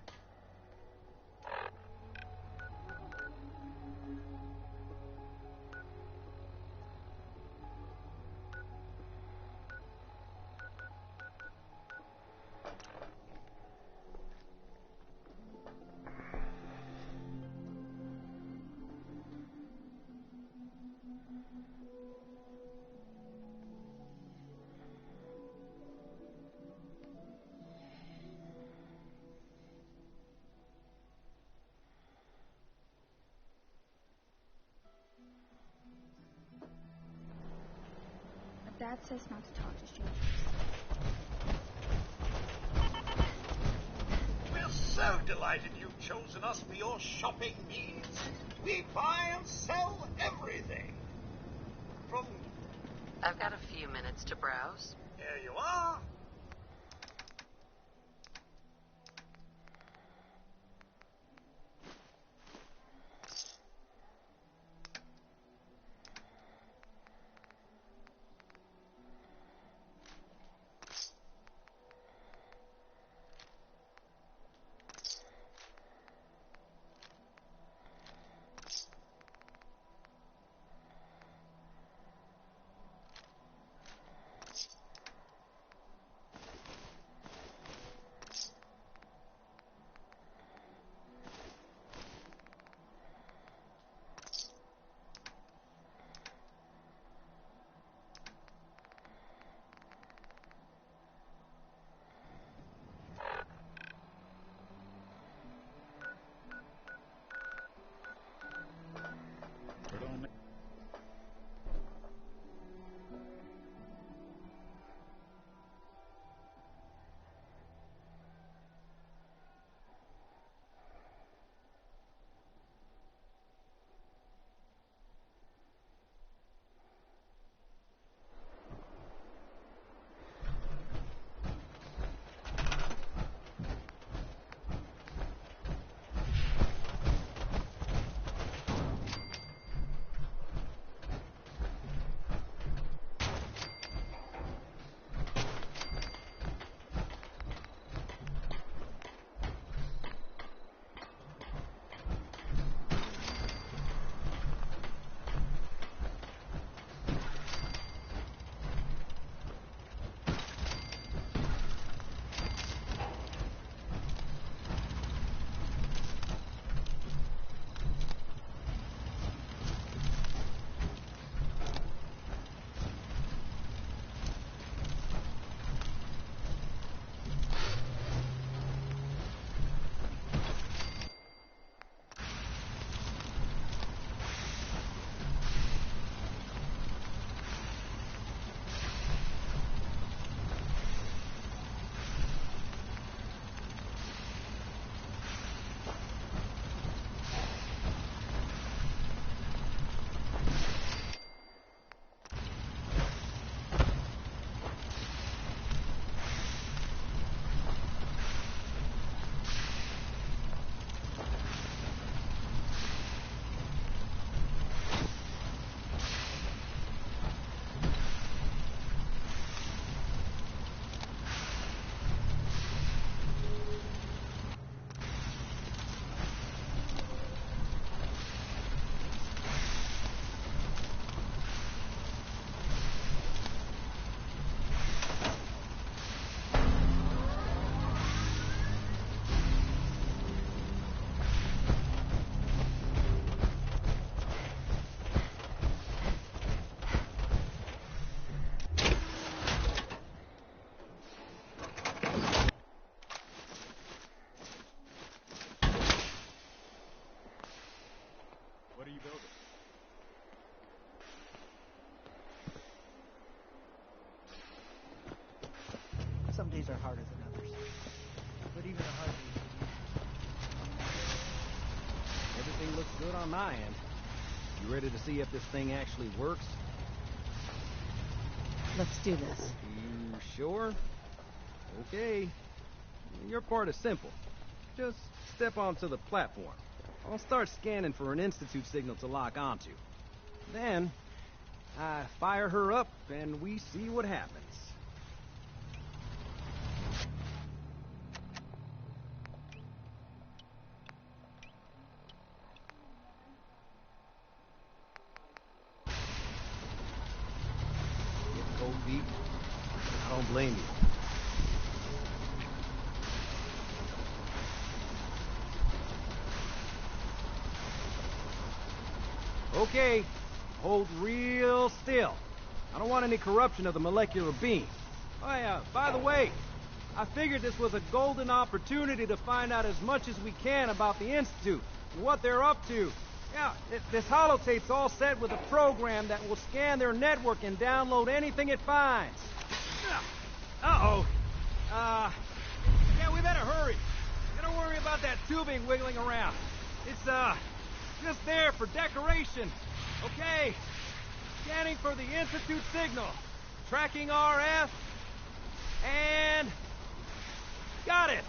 Dad says not to talk to strangers. We're so delighted you've chosen us for your shopping needs. We buy and sell everything. From... I've got a few minutes to browse. Here you are. are harder than others. But even a hard Everything looks good on my end. You ready to see if this thing actually works? Let's do this. You sure? Okay. Your part is simple. Just step onto the platform. I'll start scanning for an Institute signal to lock onto. Then, I fire her up and we see what happens. Get cold feet? I don't blame you. Okay, hold real still. I don't want any corruption of the molecular beam. Oh yeah, by the way, I figured this was a golden opportunity to find out as much as we can about the Institute, what they're up to. Yeah, this holotape's all set with a program that will scan their network and download anything it finds. Uh-oh. Yeah, we better hurry. Don't worry about that tubing wiggling around. It's, just there for decoration. Okay. Scanning for the Institute signal. Tracking RF. And... got it.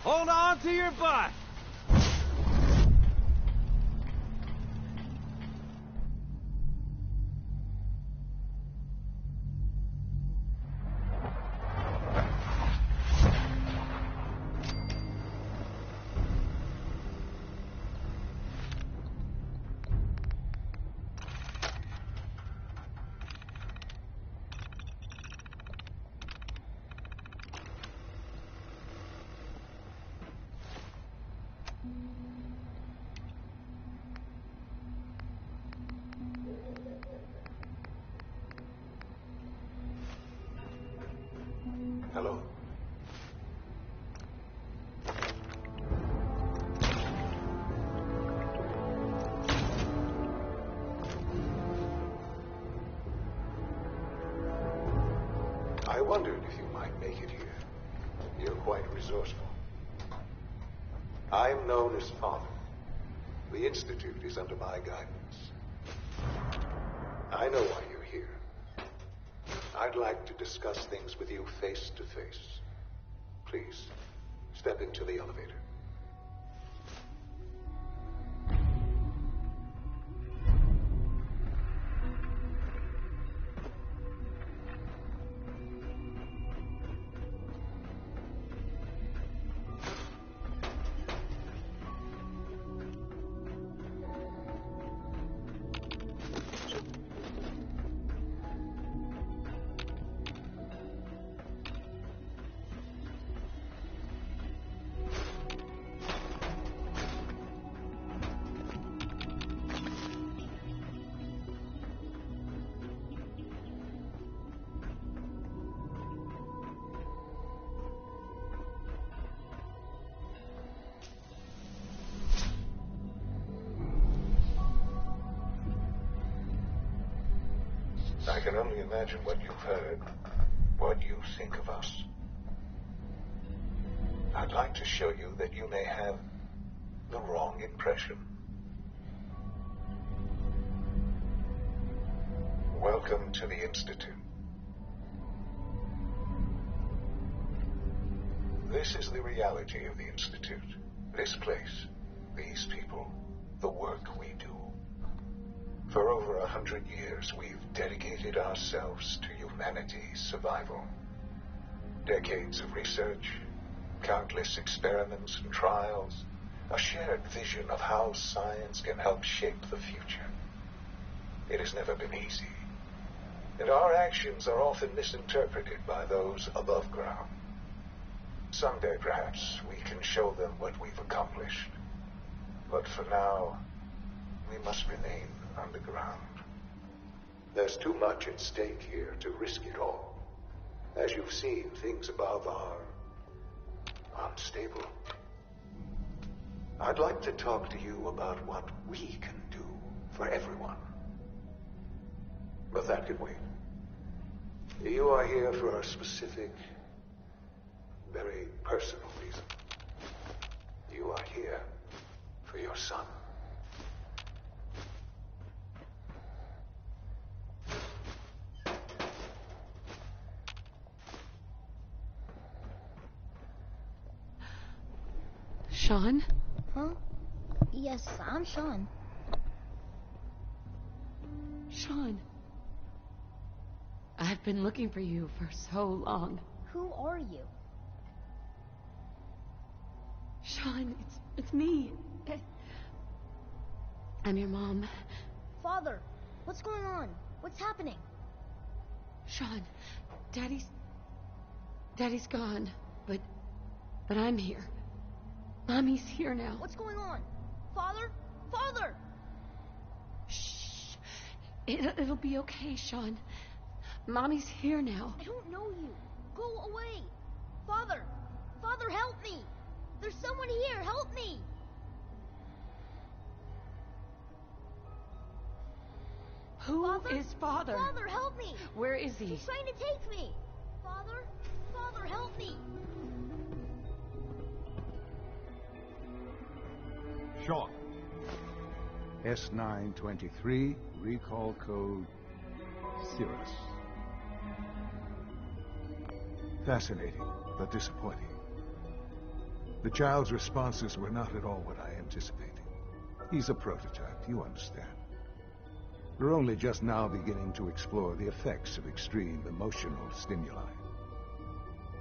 Hold on to your butt. Hello. I wondered if you might make it here. You're quite resourceful. I'm known as Father. The Institute is under my guidance. I know why you're here. I'd like to discuss things with you face to face. Please, step into the elevator. I can only imagine what you've heard, what you think of us. I'd like to show you that you may have the wrong impression. Welcome to the Institute. This is the reality of the Institute. This place, these people, the work we do. For over 100 years, we've dedicated ourselves to humanity's survival. Decades of research, countless experiments and trials, a shared vision of how science can help shape the future. It has never been easy, and our actions are often misinterpreted by those above ground. Someday, perhaps, we can show them what we've accomplished. But for now, we must remain underground. There's too much at stake here to risk it all. As you've seen, things above are unstable. I'd like to talk to you about what we can do for everyone. But that can wait. You are here for a specific personal reason. You are here for your son. Sean? Huh? Yes, I'm Sean. Sean. I've been looking for you for so long. Who are you? Sean, it's me. I'm your mom. Father, what's going on? What's happening? Sean, Daddy's gone, but I'm here. Mommy's here now. What's going on? Father? Father! Shh. It'll be okay, Sean. Mommy's here now. I don't know you. Go away. Father! Father, help me! There's someone here. Help me! Who is Father? Father, help me! Where is he? He's trying to take me. Father? Father, help me! Sean. S923, recall code Cirrus. Fascinating, but disappointing. The child's responses were not at all what I anticipated. He's a prototype, you understand. We're only just now beginning to explore the effects of extreme emotional stimuli.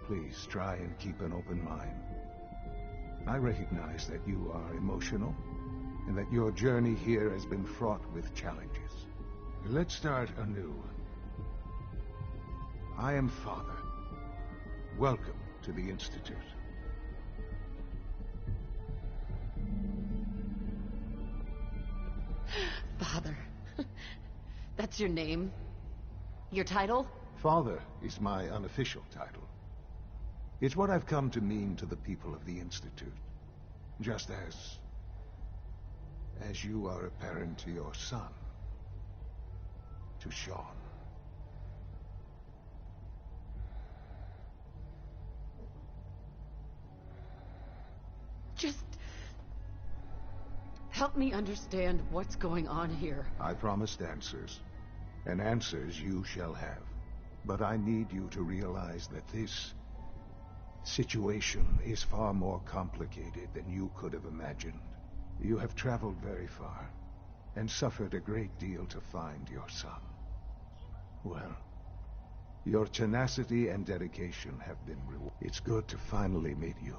Please try and keep an open mind. I recognize that you are emotional, and that your journey here has been fraught with challenges. Let's start anew. I am Father. Welcome to the Institute. Father. That's your name? Your title? Father is my unofficial title. It's what I've come to mean to the people of the Institute. Just as you are a parent to your son. To Sean. Just help me understand what's going on here. I promised answers, and answers you shall have. But I need you to realize that this situation is far more complicated than you could have imagined. You have traveled very far, and suffered a great deal to find your son. Well, your tenacity and dedication have been rewarded. It's good to finally meet you,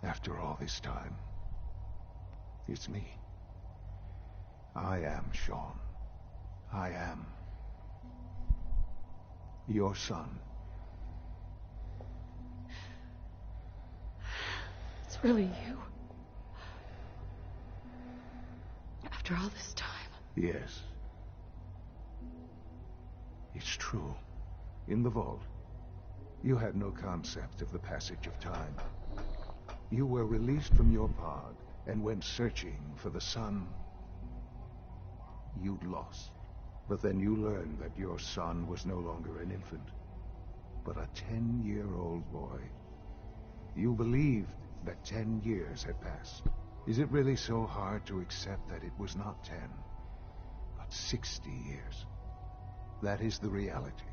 after all this time. It's me. I am Sean. I am your son. It's really you. After all this time. Yes. It's true. In the vault, you had no concept of the passage of time. You were released from your pod and went searching for the son you'd lost. But then you learned that your son was no longer an infant, but a 10-year-old boy. You believed that 10 years had passed. Is it really so hard to accept that it was not 10, but 60 years? That is the reality.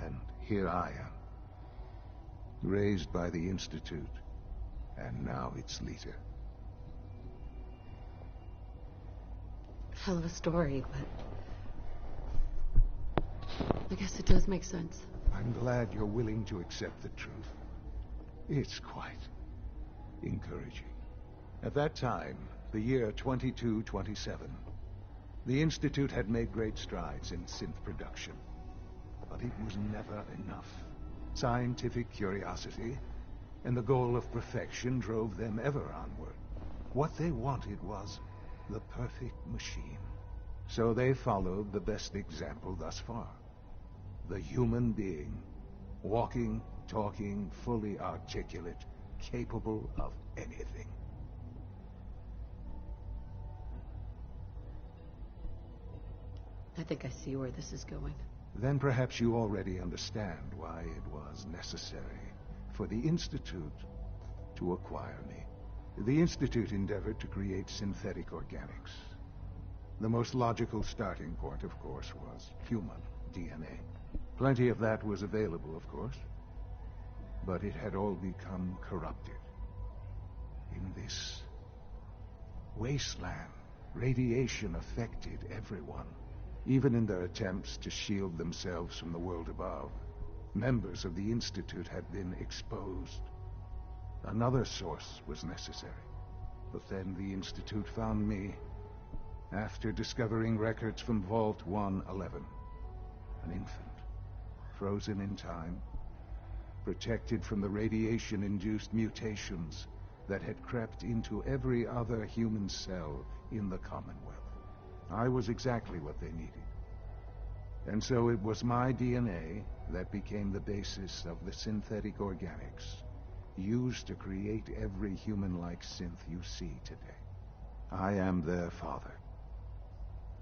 And here I am, raised by the Institute, and now its leader. Hell of a story, but I guess it does make sense. I'm glad you're willing to accept the truth. It's quite encouraging. At that time, the year 2227, the Institute had made great strides in synth production. But it was never enough. Scientific curiosity and the goal of perfection drove them ever onward. What they wanted was the perfect machine. So they followed the best example thus far. The human being. Walking, talking, fully articulate, capable of anything. I think I see where this is going. Then perhaps you already understand why it was necessary for the Institute to acquire me. The Institute endeavored to create synthetic organics. The most logical starting point, of course, was human DNA. Plenty of that was available, of course. But it had all become corrupted. In this wasteland, radiation affected everyone, even in their attempts to shield themselves from the world above. Members of the Institute had been exposed. Another source was necessary. But then the Institute found me after discovering records from Vault 111. An infant, frozen in time, protected from the radiation-induced mutations that had crept into every other human cell in the Commonwealth. I was exactly what they needed. And so it was my DNA that became the basis of the synthetic organics used to create every human-like synth you see today. I am their father.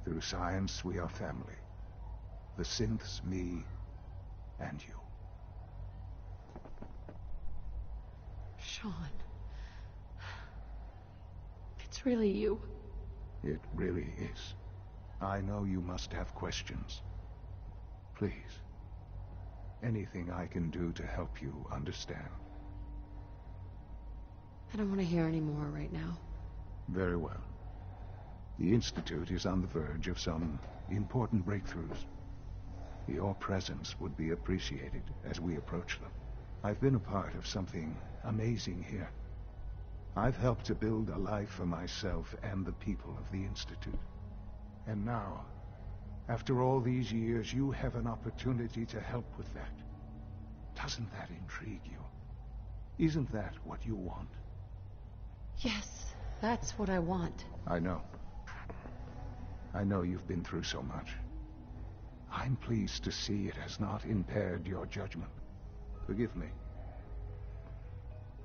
Through science, we are family. The synths, me, and you. Sean. It's really you. It really is. I know you must have questions. Please. Anything I can do to help you understand. I don't want to hear any more right now. Very well. The Institute is on the verge of some important breakthroughs. Your presence would be appreciated as we approach them. I've been a part of something amazing here. I've helped to build a life for myself and the people of the Institute. And now, after all these years, you have an opportunity to help with that. Doesn't that intrigue you? Isn't that what you want? Yes, that's what I want. I know. I know you've been through so much. I'm pleased to see it has not impaired your judgment. Forgive me.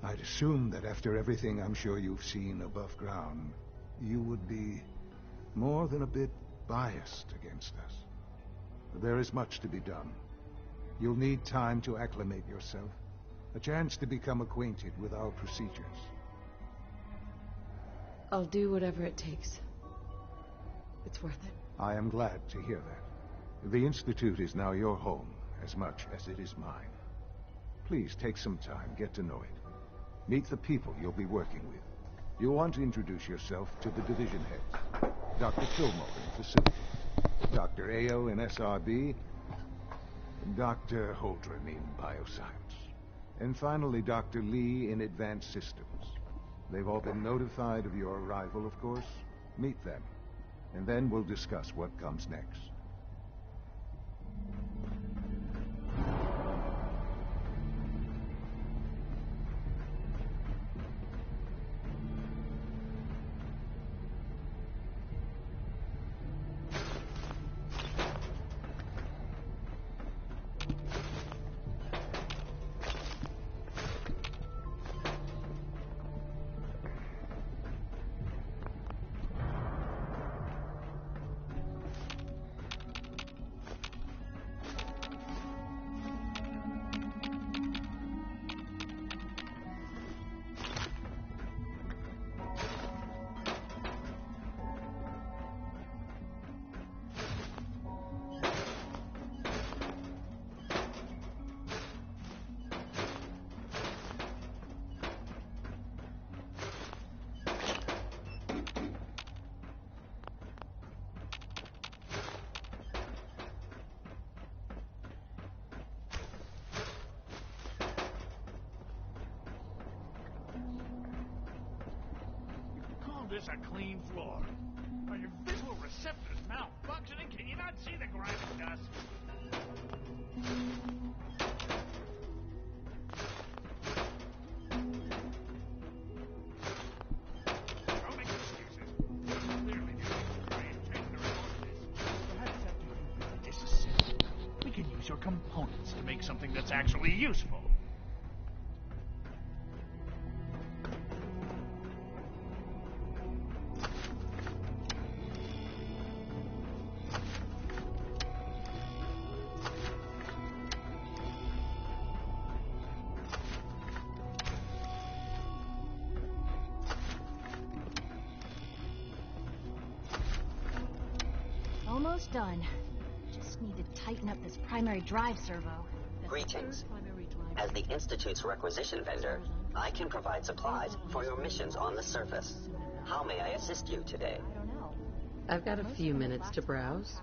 I'd assume that after everything I'm sure you've seen above ground, you would be more than a bit biased against us. There is much to be done. You'll need time to acclimate yourself, a chance to become acquainted with our procedures. I'll do whatever it takes. It's worth it. I am glad to hear that. The Institute is now your home as much as it is mine. Please take some time, get to know it. Meet the people you'll be working with. You'll want to introduce yourself to the division heads. Dr. Fillmore in Facility, Dr. Ayo in SRB, Dr. Holdren in Bioscience, and finally Dr. Lee in Advanced Systems. They've all been notified of your arrival, of course. Meet them, and then we'll discuss what comes next. This a clean floor. Are your visual receptors malfunctioning? Can you not see the grimy dust? Don't make excuses. Clearly, you need to try and change the resources. Perhaps after you build disassemble, we can use your components to make something that's actually useful. Almost done. Just need to tighten up this primary drive servo. Greetings. As the Institute's requisition vendor, I can provide supplies for your missions on the surface. How may I assist you today? I've got a few minutes to browse.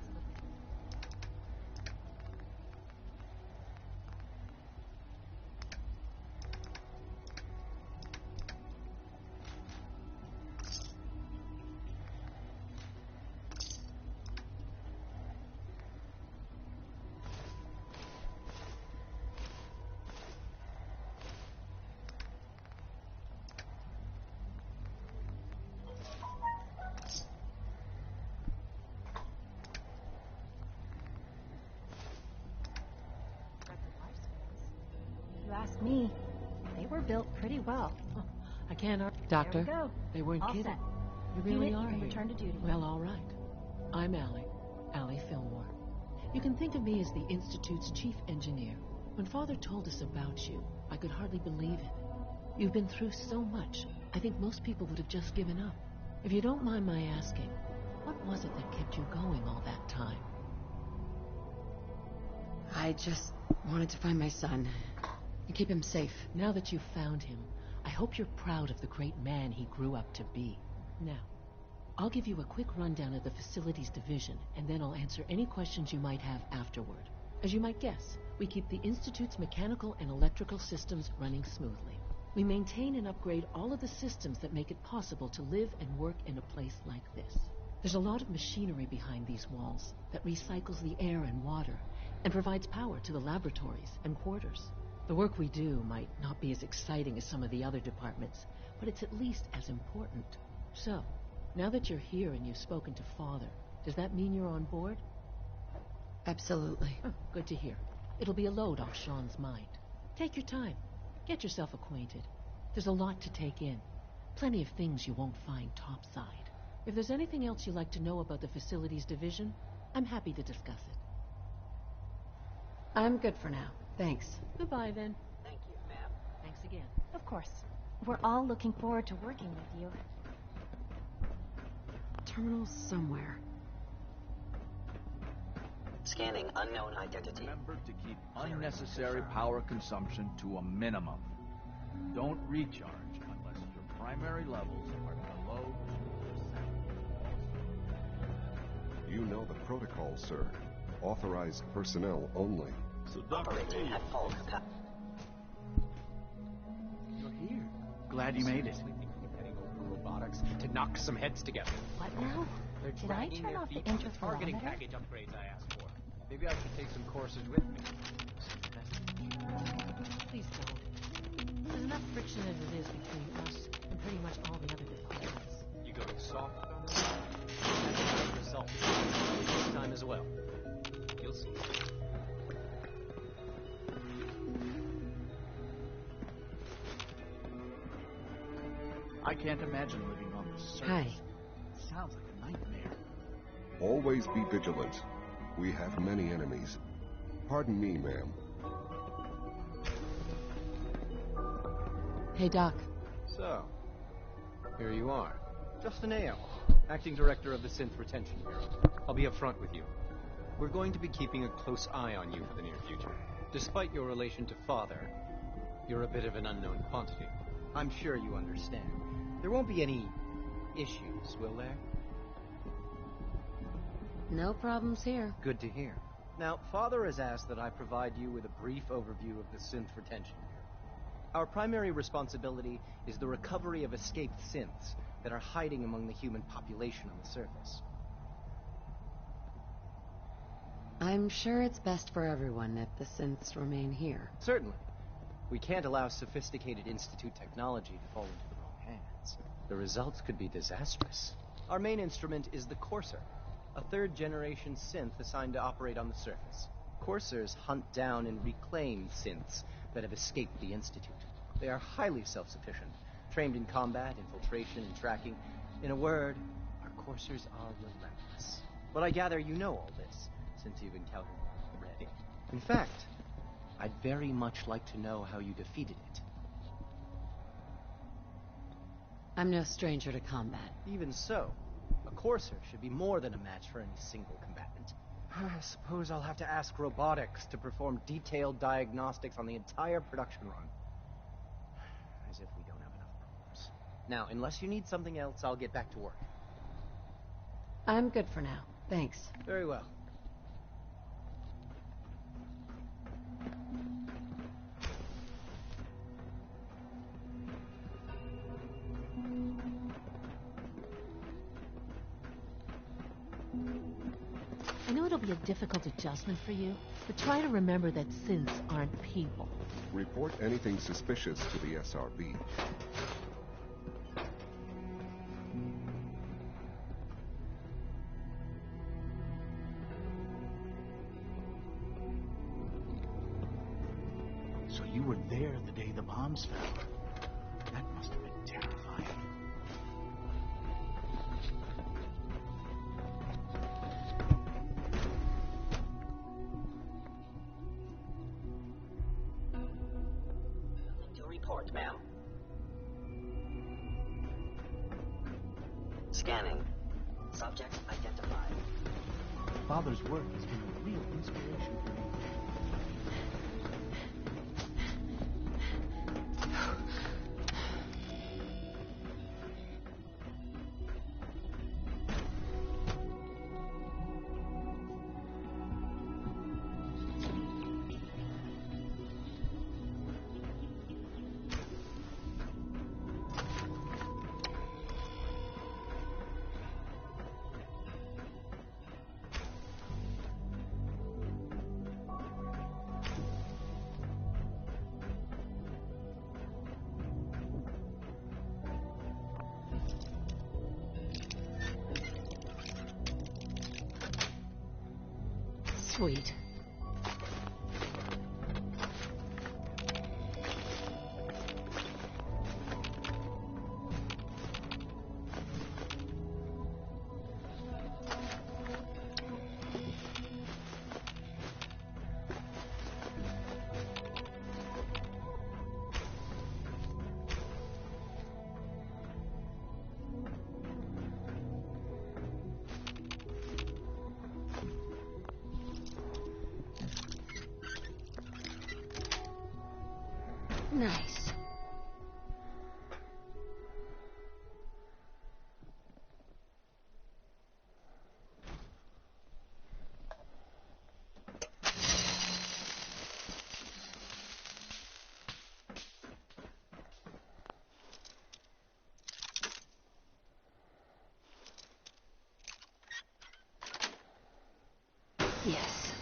You ask me, they were built pretty well. I can't argue. Doctor, there we go. They weren't All kidding. set. You really Unit, are you can here. return to duty. Well, all right. I'm Allie Fillmore. You can think of me as the Institute's chief engineer. When Father told us about you, I could hardly believe it. You've been through so much, I think most people would have just given up. If you don't mind my asking, what was it that kept you going all that time? I just wanted to find my son and keep him safe. Now that you've found him, I hope you're proud of the great man he grew up to be. Now, I'll give you a quick rundown of the Facilities Division, and then I'll answer any questions you might have afterward. As you might guess, we keep the Institute's mechanical and electrical systems running smoothly. We maintain and upgrade all of the systems that make it possible to live and work in a place like this. There's a lot of machinery behind these walls that recycles the air and water and provides power to the laboratories and quarters. The work we do might not be as exciting as some of the other departments, but it's at least as important. So, now that you're here and you've spoken to Father, does that mean you're on board? Absolutely. Oh, good to hear. It'll be a load off Sean's mind. Take your time. Get yourself acquainted. There's a lot to take in. Plenty of things you won't find topside. If there's anything else you'd like to know about the Facilities Division, I'm happy to discuss it. I'm good for now. Thanks. Goodbye, then. Thank you, ma'am. Thanks again. Of course. We're all looking forward to working with you. Terminal's somewhere. Scanning unknown identity. Remember to keep unnecessary power consumption to a minimum. Don't recharge unless your primary levels are below 2%. You know the protocol, sir. Authorized personnel only. So, Dr. Operating at full capacity. You're here. Glad you made it. Robotics to knock some heads together. What now? They're Did I dragging turn their off the feet on the targeting interferometer? package upgrades I asked for. Maybe I should take some courses with me. Please don't. There's enough friction as it is between us and pretty much all the other departments. You go soft on this one. Result. This time as well. You'll see. I can't imagine living on the surface. Hi. Sounds like a nightmare. Always be vigilant. We have many enemies. Pardon me, ma'am. Hey, Doc. So, here you are. Justin Ayo, Acting Director of the Synth Retention Bureau. I'll be upfront with you. We're going to be keeping a close eye on you for the near future. Despite your relation to Father, you're a bit of an unknown quantity. I'm sure you understand. There won't be any issues, will there? No problems here. Good to hear. Now, Father has asked that I provide you with a brief overview of the Synth Retention Bureau. Our primary responsibility is the recovery of escaped synths that are hiding among the human population on the surface. I'm sure it's best for everyone if the synths remain here. Certainly. We can't allow sophisticated Institute technology to fall into the wrong hands. The results could be disastrous. Our main instrument is the Courser, a third-generation synth assigned to operate on the surface. Coursers hunt down and reclaim synths that have escaped the Institute. They are highly self-sufficient, trained in combat, infiltration, and tracking. In a word, our Coursers are relentless. But I gather you know all this, since you've encountered it already. In fact, I'd very much like to know how you defeated it. I'm no stranger to combat. Even so, a Courser should be more than a match for any single combatant. I suppose I'll have to ask robotics to perform detailed diagnostics on the entire production run. As if we don't have enough problems. Now, unless you need something else, I'll get back to work. I'm good for now. Thanks. Very well. I know it'll be a difficult adjustment for you, but try to remember that synths aren't people. Report anything suspicious to the SRB. So you were there the day the bombs fell. That must have been terrifying. To report, ma'am. Scanning. Subject identified. Father's work has been a real inspiration for me. Sweet. Nice. Yes.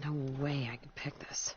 No way I could pick this.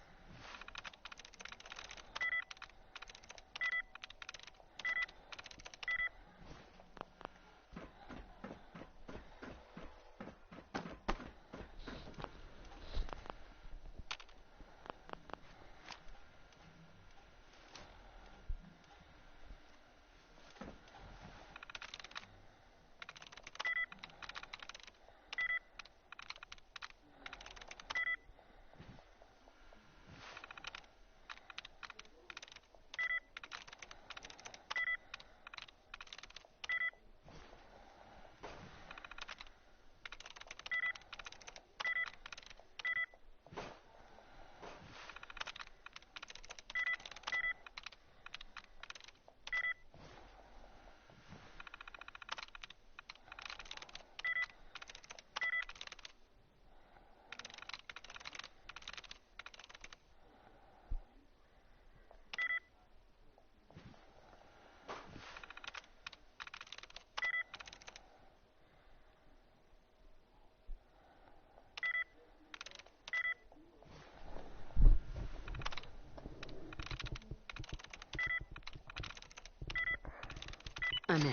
I'm in.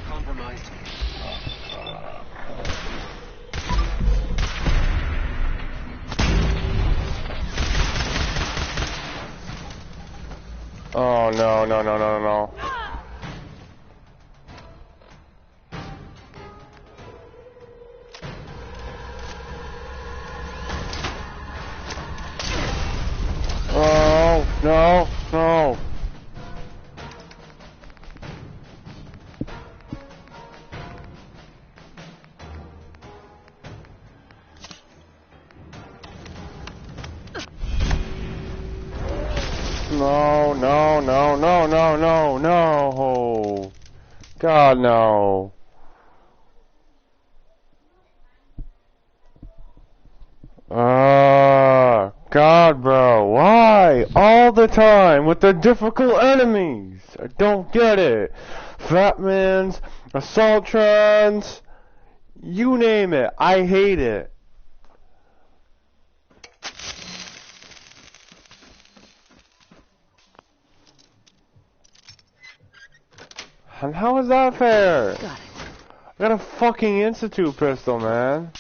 Compromised. Oh no, no, no, no, no. Oh, no, no. No, no, no, no, no, no, no. God, no. God, bro, why? All the time with the difficult enemies. I don't get it. Fatmans, Assaultrons, you name it. I hate it. And how is that fair? Got it. I got a fucking Institute pistol, man.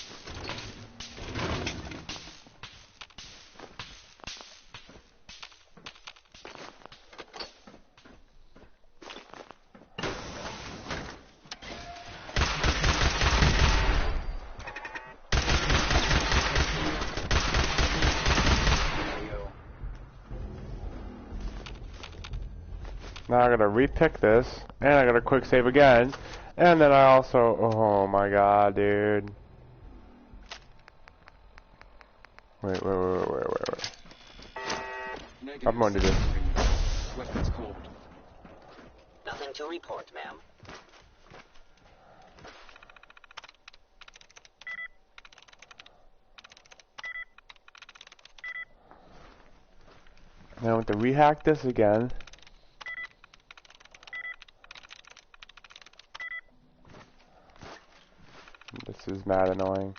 Now I gotta repick this, and I gotta quick save again, and then I also, oh my god, dude. Wait. I'm going to do this. Weapons cold. Nothing to report, ma'am. Now I want to rehack this again. This is mad annoying.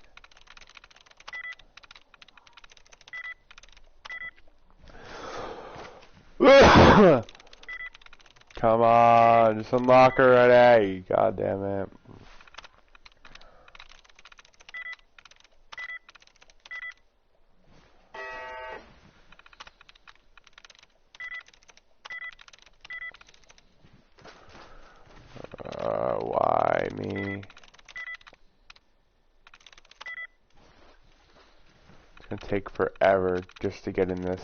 Come on, just unlock her already. God damn it. Why me? It's gonna take forever just to get in this.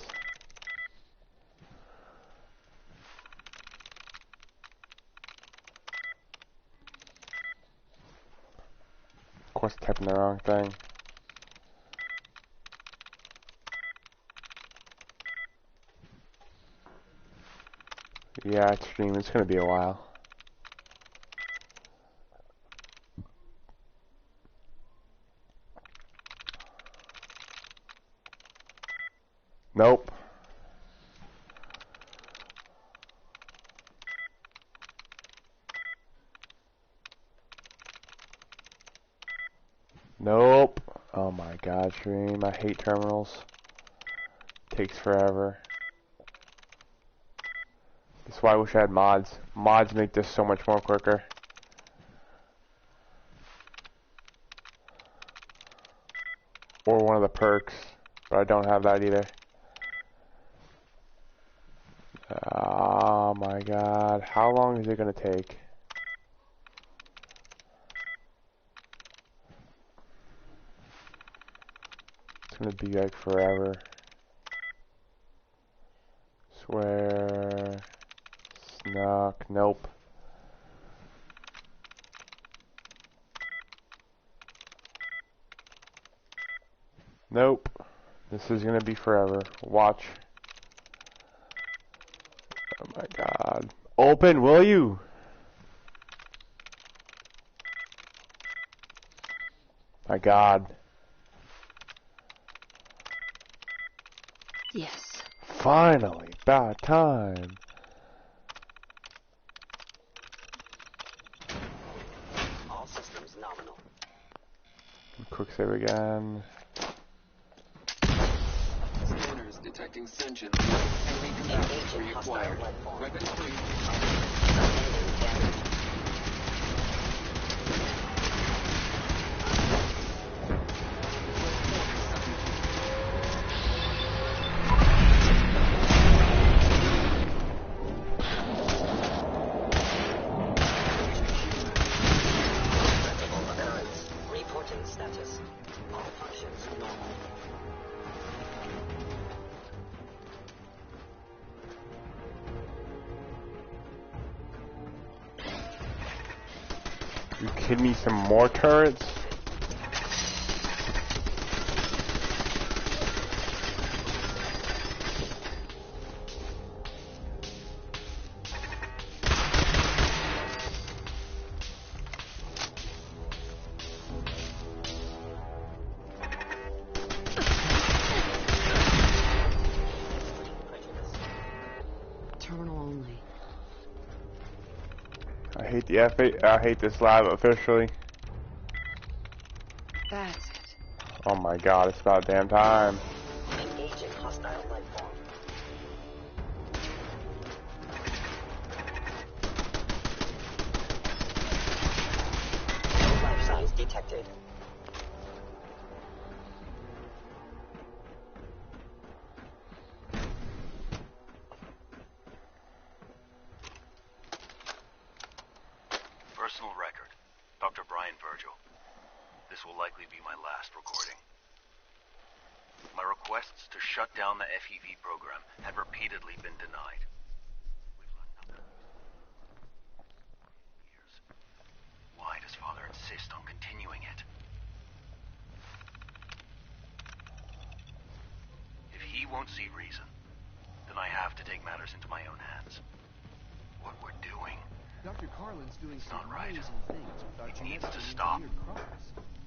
Of course, typing the wrong thing. Yeah, it's stream. It's gonna be a while. Nope. Nope. Oh my god, stream. I hate terminals. Takes forever. That's why I wish I had mods. Mods make this so much more quicker. Or one of the perks, but I don't have that either. Oh my god, how long is it gonna take? It's gonna be like forever. Swear. Snuck. Nope. Nope. This is gonna be forever. Watch. Oh my god. Open, will you? My god. Yes. Finally. about time. All systems nominal. Quick save again. Scanners detecting sentience. Enemy combatants reacquired. Weapon free. Reporting status. All functions normal. You kidding me? Some more turrets? Terminal only. I hate the F8. I hate this lab officially. That's it. Oh my god, it's about damn time. Engaging hostile life form. No life signs detected. Personal record. Dr. Brian Virgil. This will likely be my last recording. My requests to shut down the FEV program had repeatedly been denied. We've learned nothing. Years. Why does Father insist on continuing it? If he won't see reason, then I have to take matters into my own hands. What we're doing, Dr. Carlin's doing some not right. amazing things with our It needs to genetically stop. engineered crops.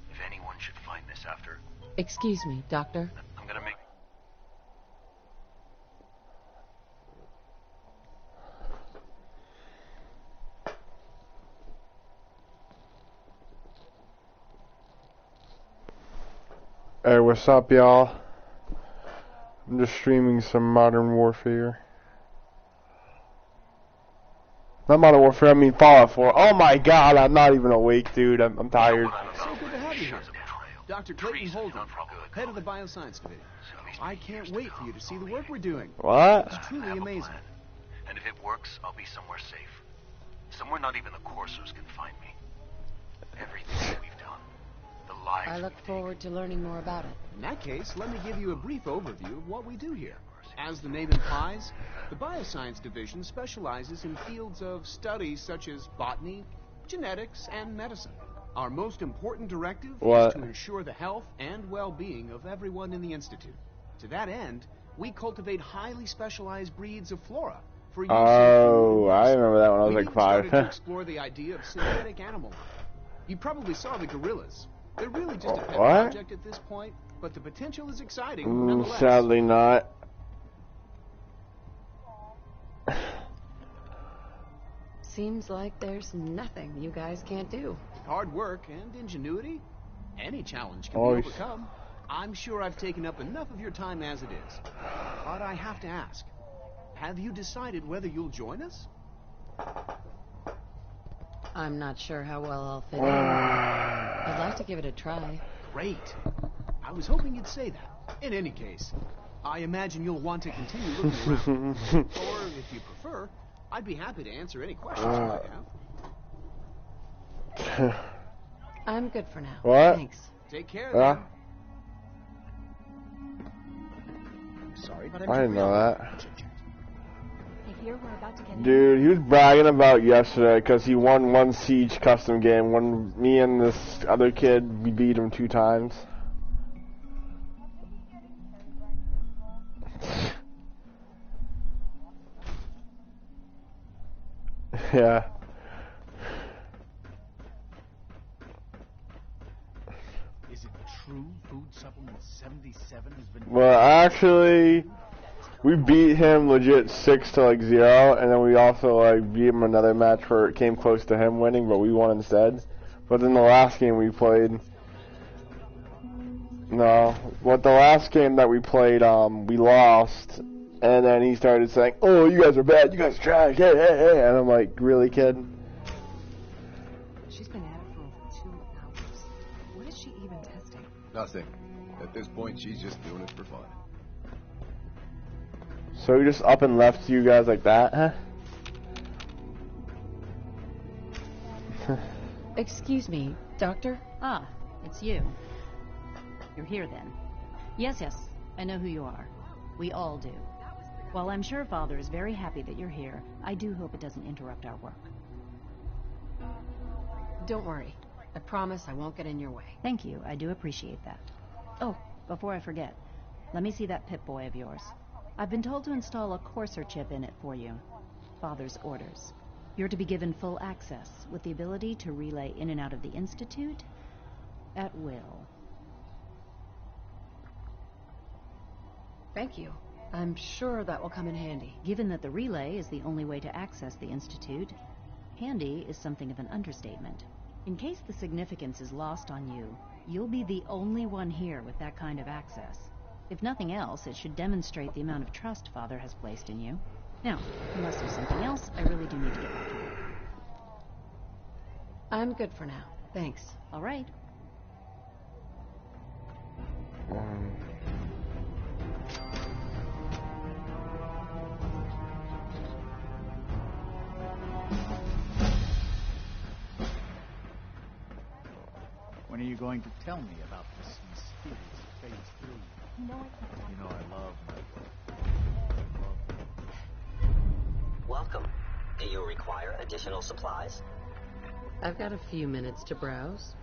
If anyone should find this after, Excuse me, Doctor. I'm gonna make... Hey, what's up, y'all? I'm just streaming some Modern Warfare. Not Modern Warfare, I mean Fallout 4. Oh my god, I'm not even awake, dude. I'm tired. So good to have you here. Dr. Clayton Holden, head of the Bioscience Division. I can't wait for you to see the work we're doing. What? It's truly amazing. And if it works, I'll be somewhere safe. Somewhere not even the coursers can find me. Everything that we've done. The lives I look forward to learning more about it. In that case, let me give you a brief overview of what we do here. As the name implies, the Bioscience Division specializes in fields of studies such as botany, genetics, and medicine. Our most important directive is to ensure the health and well-being of everyone in the Institute. To that end, we cultivate highly specialized breeds of flora for use in Oh, I remember that when I was like 5. started to explore the idea of synthetic animal life. You probably saw the gorillas. They're really just a pet project at this point, but the potential is exciting nonetheless. Sadly not. Seems like there's nothing you guys can't do. With hard work and ingenuity, any challenge can Oh, be overcome. I'm sure I've taken up enough of your time as it is. But I have to ask, have you decided whether you'll join us? I'm not sure how well I'll fit in. I'd like to give it a try. Great. I was hoping you'd say that. In any case, I imagine you'll want to continue looking around. Or, if you prefer, I'd be happy to answer any questions you might have. I'm good for now. What? Thanks. Take care, then. Sorry, but I didn't know that. I hear we're about to get Dude, he was bragging about yesterday because he won one Siege custom game when me and this other kid, we beat him 2 times. Yeah. Is it true food supplement 77 has been... Well, actually, We beat him legit 6-0, and then we also like beat him another match where it came close to him winning, but we won instead. But then the last game we played, the last game that we played, we lost, and then he started saying, "Oh, you guys are bad, you guys are trash, hey, hey, hey," and I'm like, "Really, kid?" She's been at it for over 2 hours. What is she even testing? Nothing. At this point, she's just doing it for fun. So he just up and left you guys like that, huh? Excuse me, Doctor? Ah, it's you. You're here then. Yes, I know who you are. We all do. While I'm sure Father is very happy that you're here, I do hope it doesn't interrupt our work. Don't worry. I promise I won't get in your way. Thank you, I do appreciate that. Oh, before I forget, let me see that Pip-Boy of yours. I've been told to install a Courser chip in it for you. Father's orders. You're to be given full access, with the ability to relay in and out of the Institute at will. Thank you. I'm sure that will come in handy. Given that the relay is the only way to access the Institute, handy is something of an understatement. In case the significance is lost on you, you'll be the only one here with that kind of access. If nothing else, it should demonstrate the amount of trust Father has placed in you. Now, unless there's something else, I really do need to get back to work. I'm good for now. Thanks. All right. When are you going to tell me about this mysterious Phase 3? You know I love my work. Welcome. Do you require additional supplies? I've got a few minutes to browse.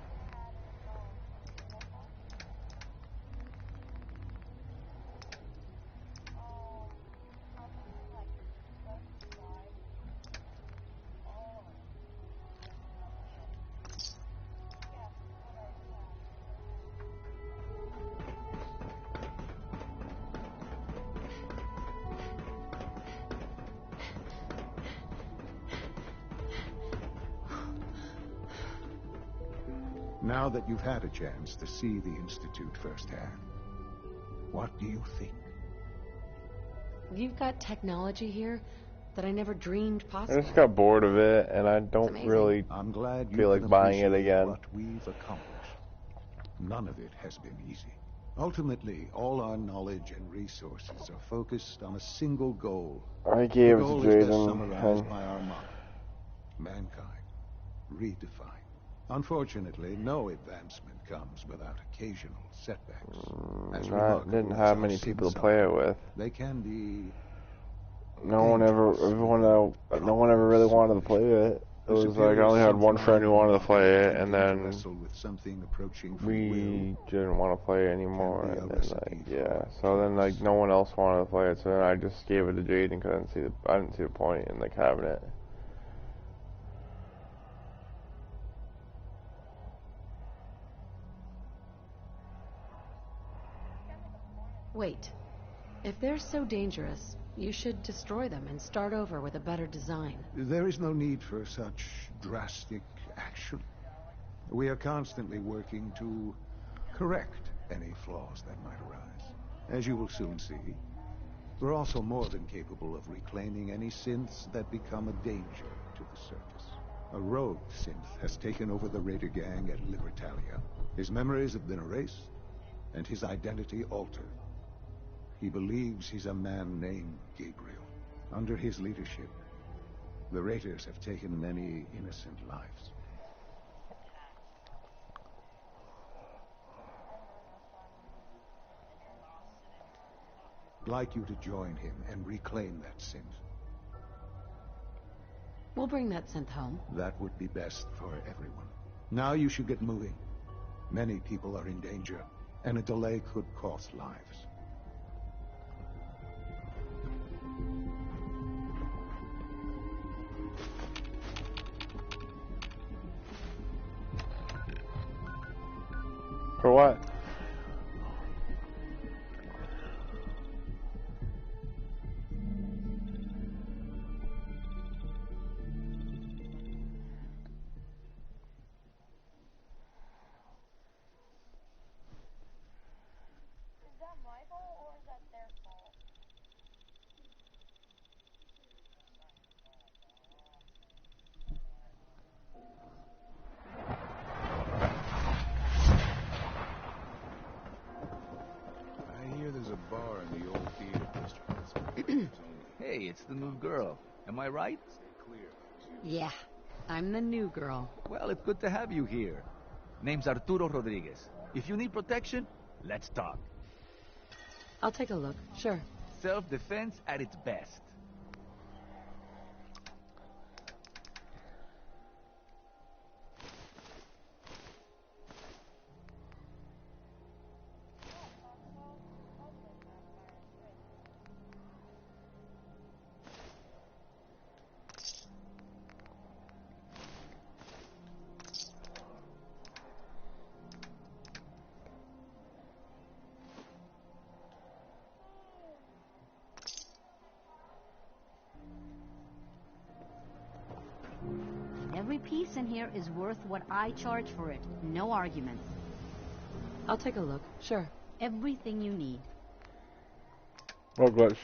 Now that you've had a chance to see the Institute firsthand, what do you think? You've got technology here that I never dreamed I possible. just got bored of it, and I don't really I'm glad you feel like can buying it appreciate again. What we've accomplished. None of it has been easy. Ultimately, all our knowledge and resources are focused on a single goal. I gave the it to goal is best Jaden, summarized and- by our motto: mankind redefined. Unfortunately, no advancement comes without occasional setbacks. As I remarkable didn't as have our many people to sins play are, it with. They can be. No one ever really wanted to play it. It was like I only had one friend who wanted to play it, and then we didn't want to play it anymore. And then so then no one else wanted to play it. So then I just gave it to Jaden because I didn't see the point in the cabinet. Wait. If they're so dangerous, you should destroy them and start over with a better design. There is no need for such drastic action. We are constantly working to correct any flaws that might arise. As you will soon see, we're also more than capable of reclaiming any synths that become a danger to the surface. A rogue synth has taken over the Raider gang at Libertalia. His memories have been erased, and his identity altered. He believes he's a man named Gabriel. Under his leadership, the Raiders have taken many innocent lives. I'd like you to join him and reclaim that synth. We'll bring that synth home. That would be best for everyone. Now you should get moving. Many people are in danger, and a delay could cost lives. For what? it's the new girl. Am I right? Yeah, I'm the new girl. Well, it's good to have you here. Name's Arturo Rodriguez. If you need protection, let's talk. I'll take a look, sure. Self-defense at its best. Every piece in here is worth what I charge for it. No arguments. I'll take a look, sure. Everything you need. Oh, glitch.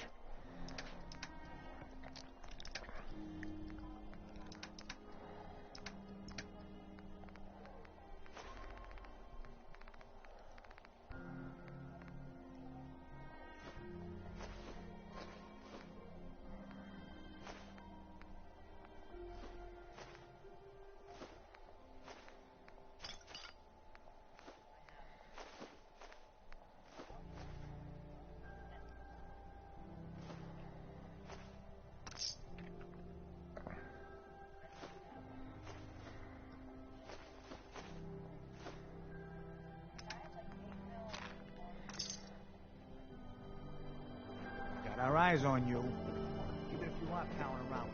Our eyes on you. Even if you aren't palling around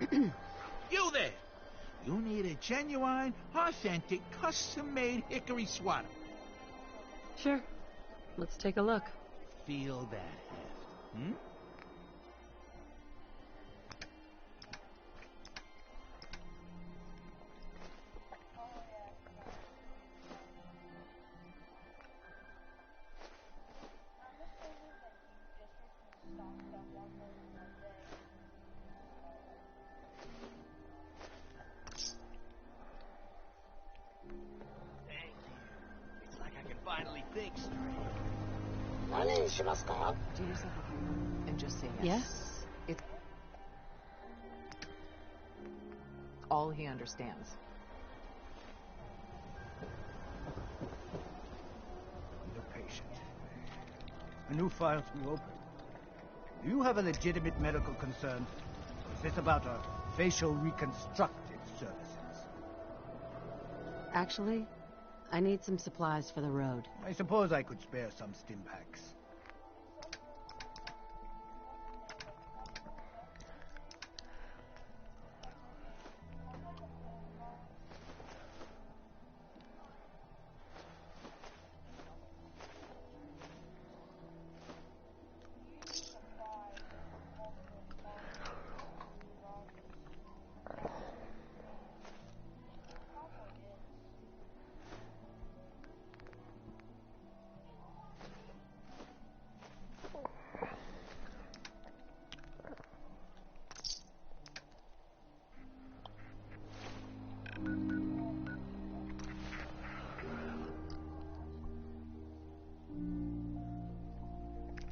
with Nick Ballard. You there! You need a genuine, authentic, custom-made hickory swatter. Sure. Let's take a look. Feel that heft, hmm? Do yourself a favor and just say yes. Yes? It's all he understands. Be patient. A new file to open. Do you have a legitimate medical concern? Or is this about a facial reconstructive services? Actually, I need some supplies for the road. I suppose I could spare some stim packs.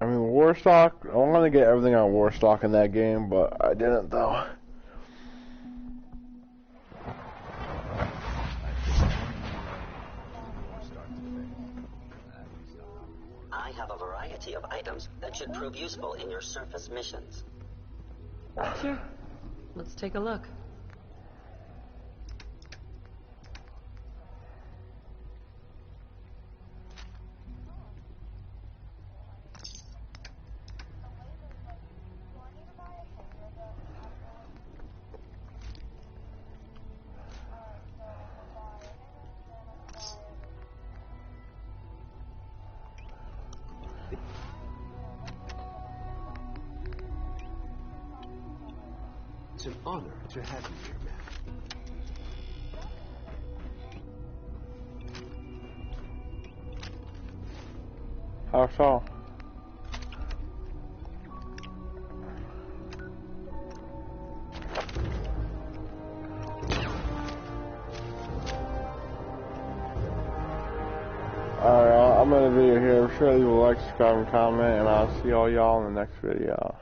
I mean, Warstock, I wanted to get everything on Warstock in that game, but I didn't, though. I have a variety of items that should prove useful in your surface missions. Sure. Let's take a look. It's an honor to have you here, man. How so? Alright, I'm gonna end the video here. Be sure to leave a like, subscribe, and comment, and I'll see all y'all in the next video.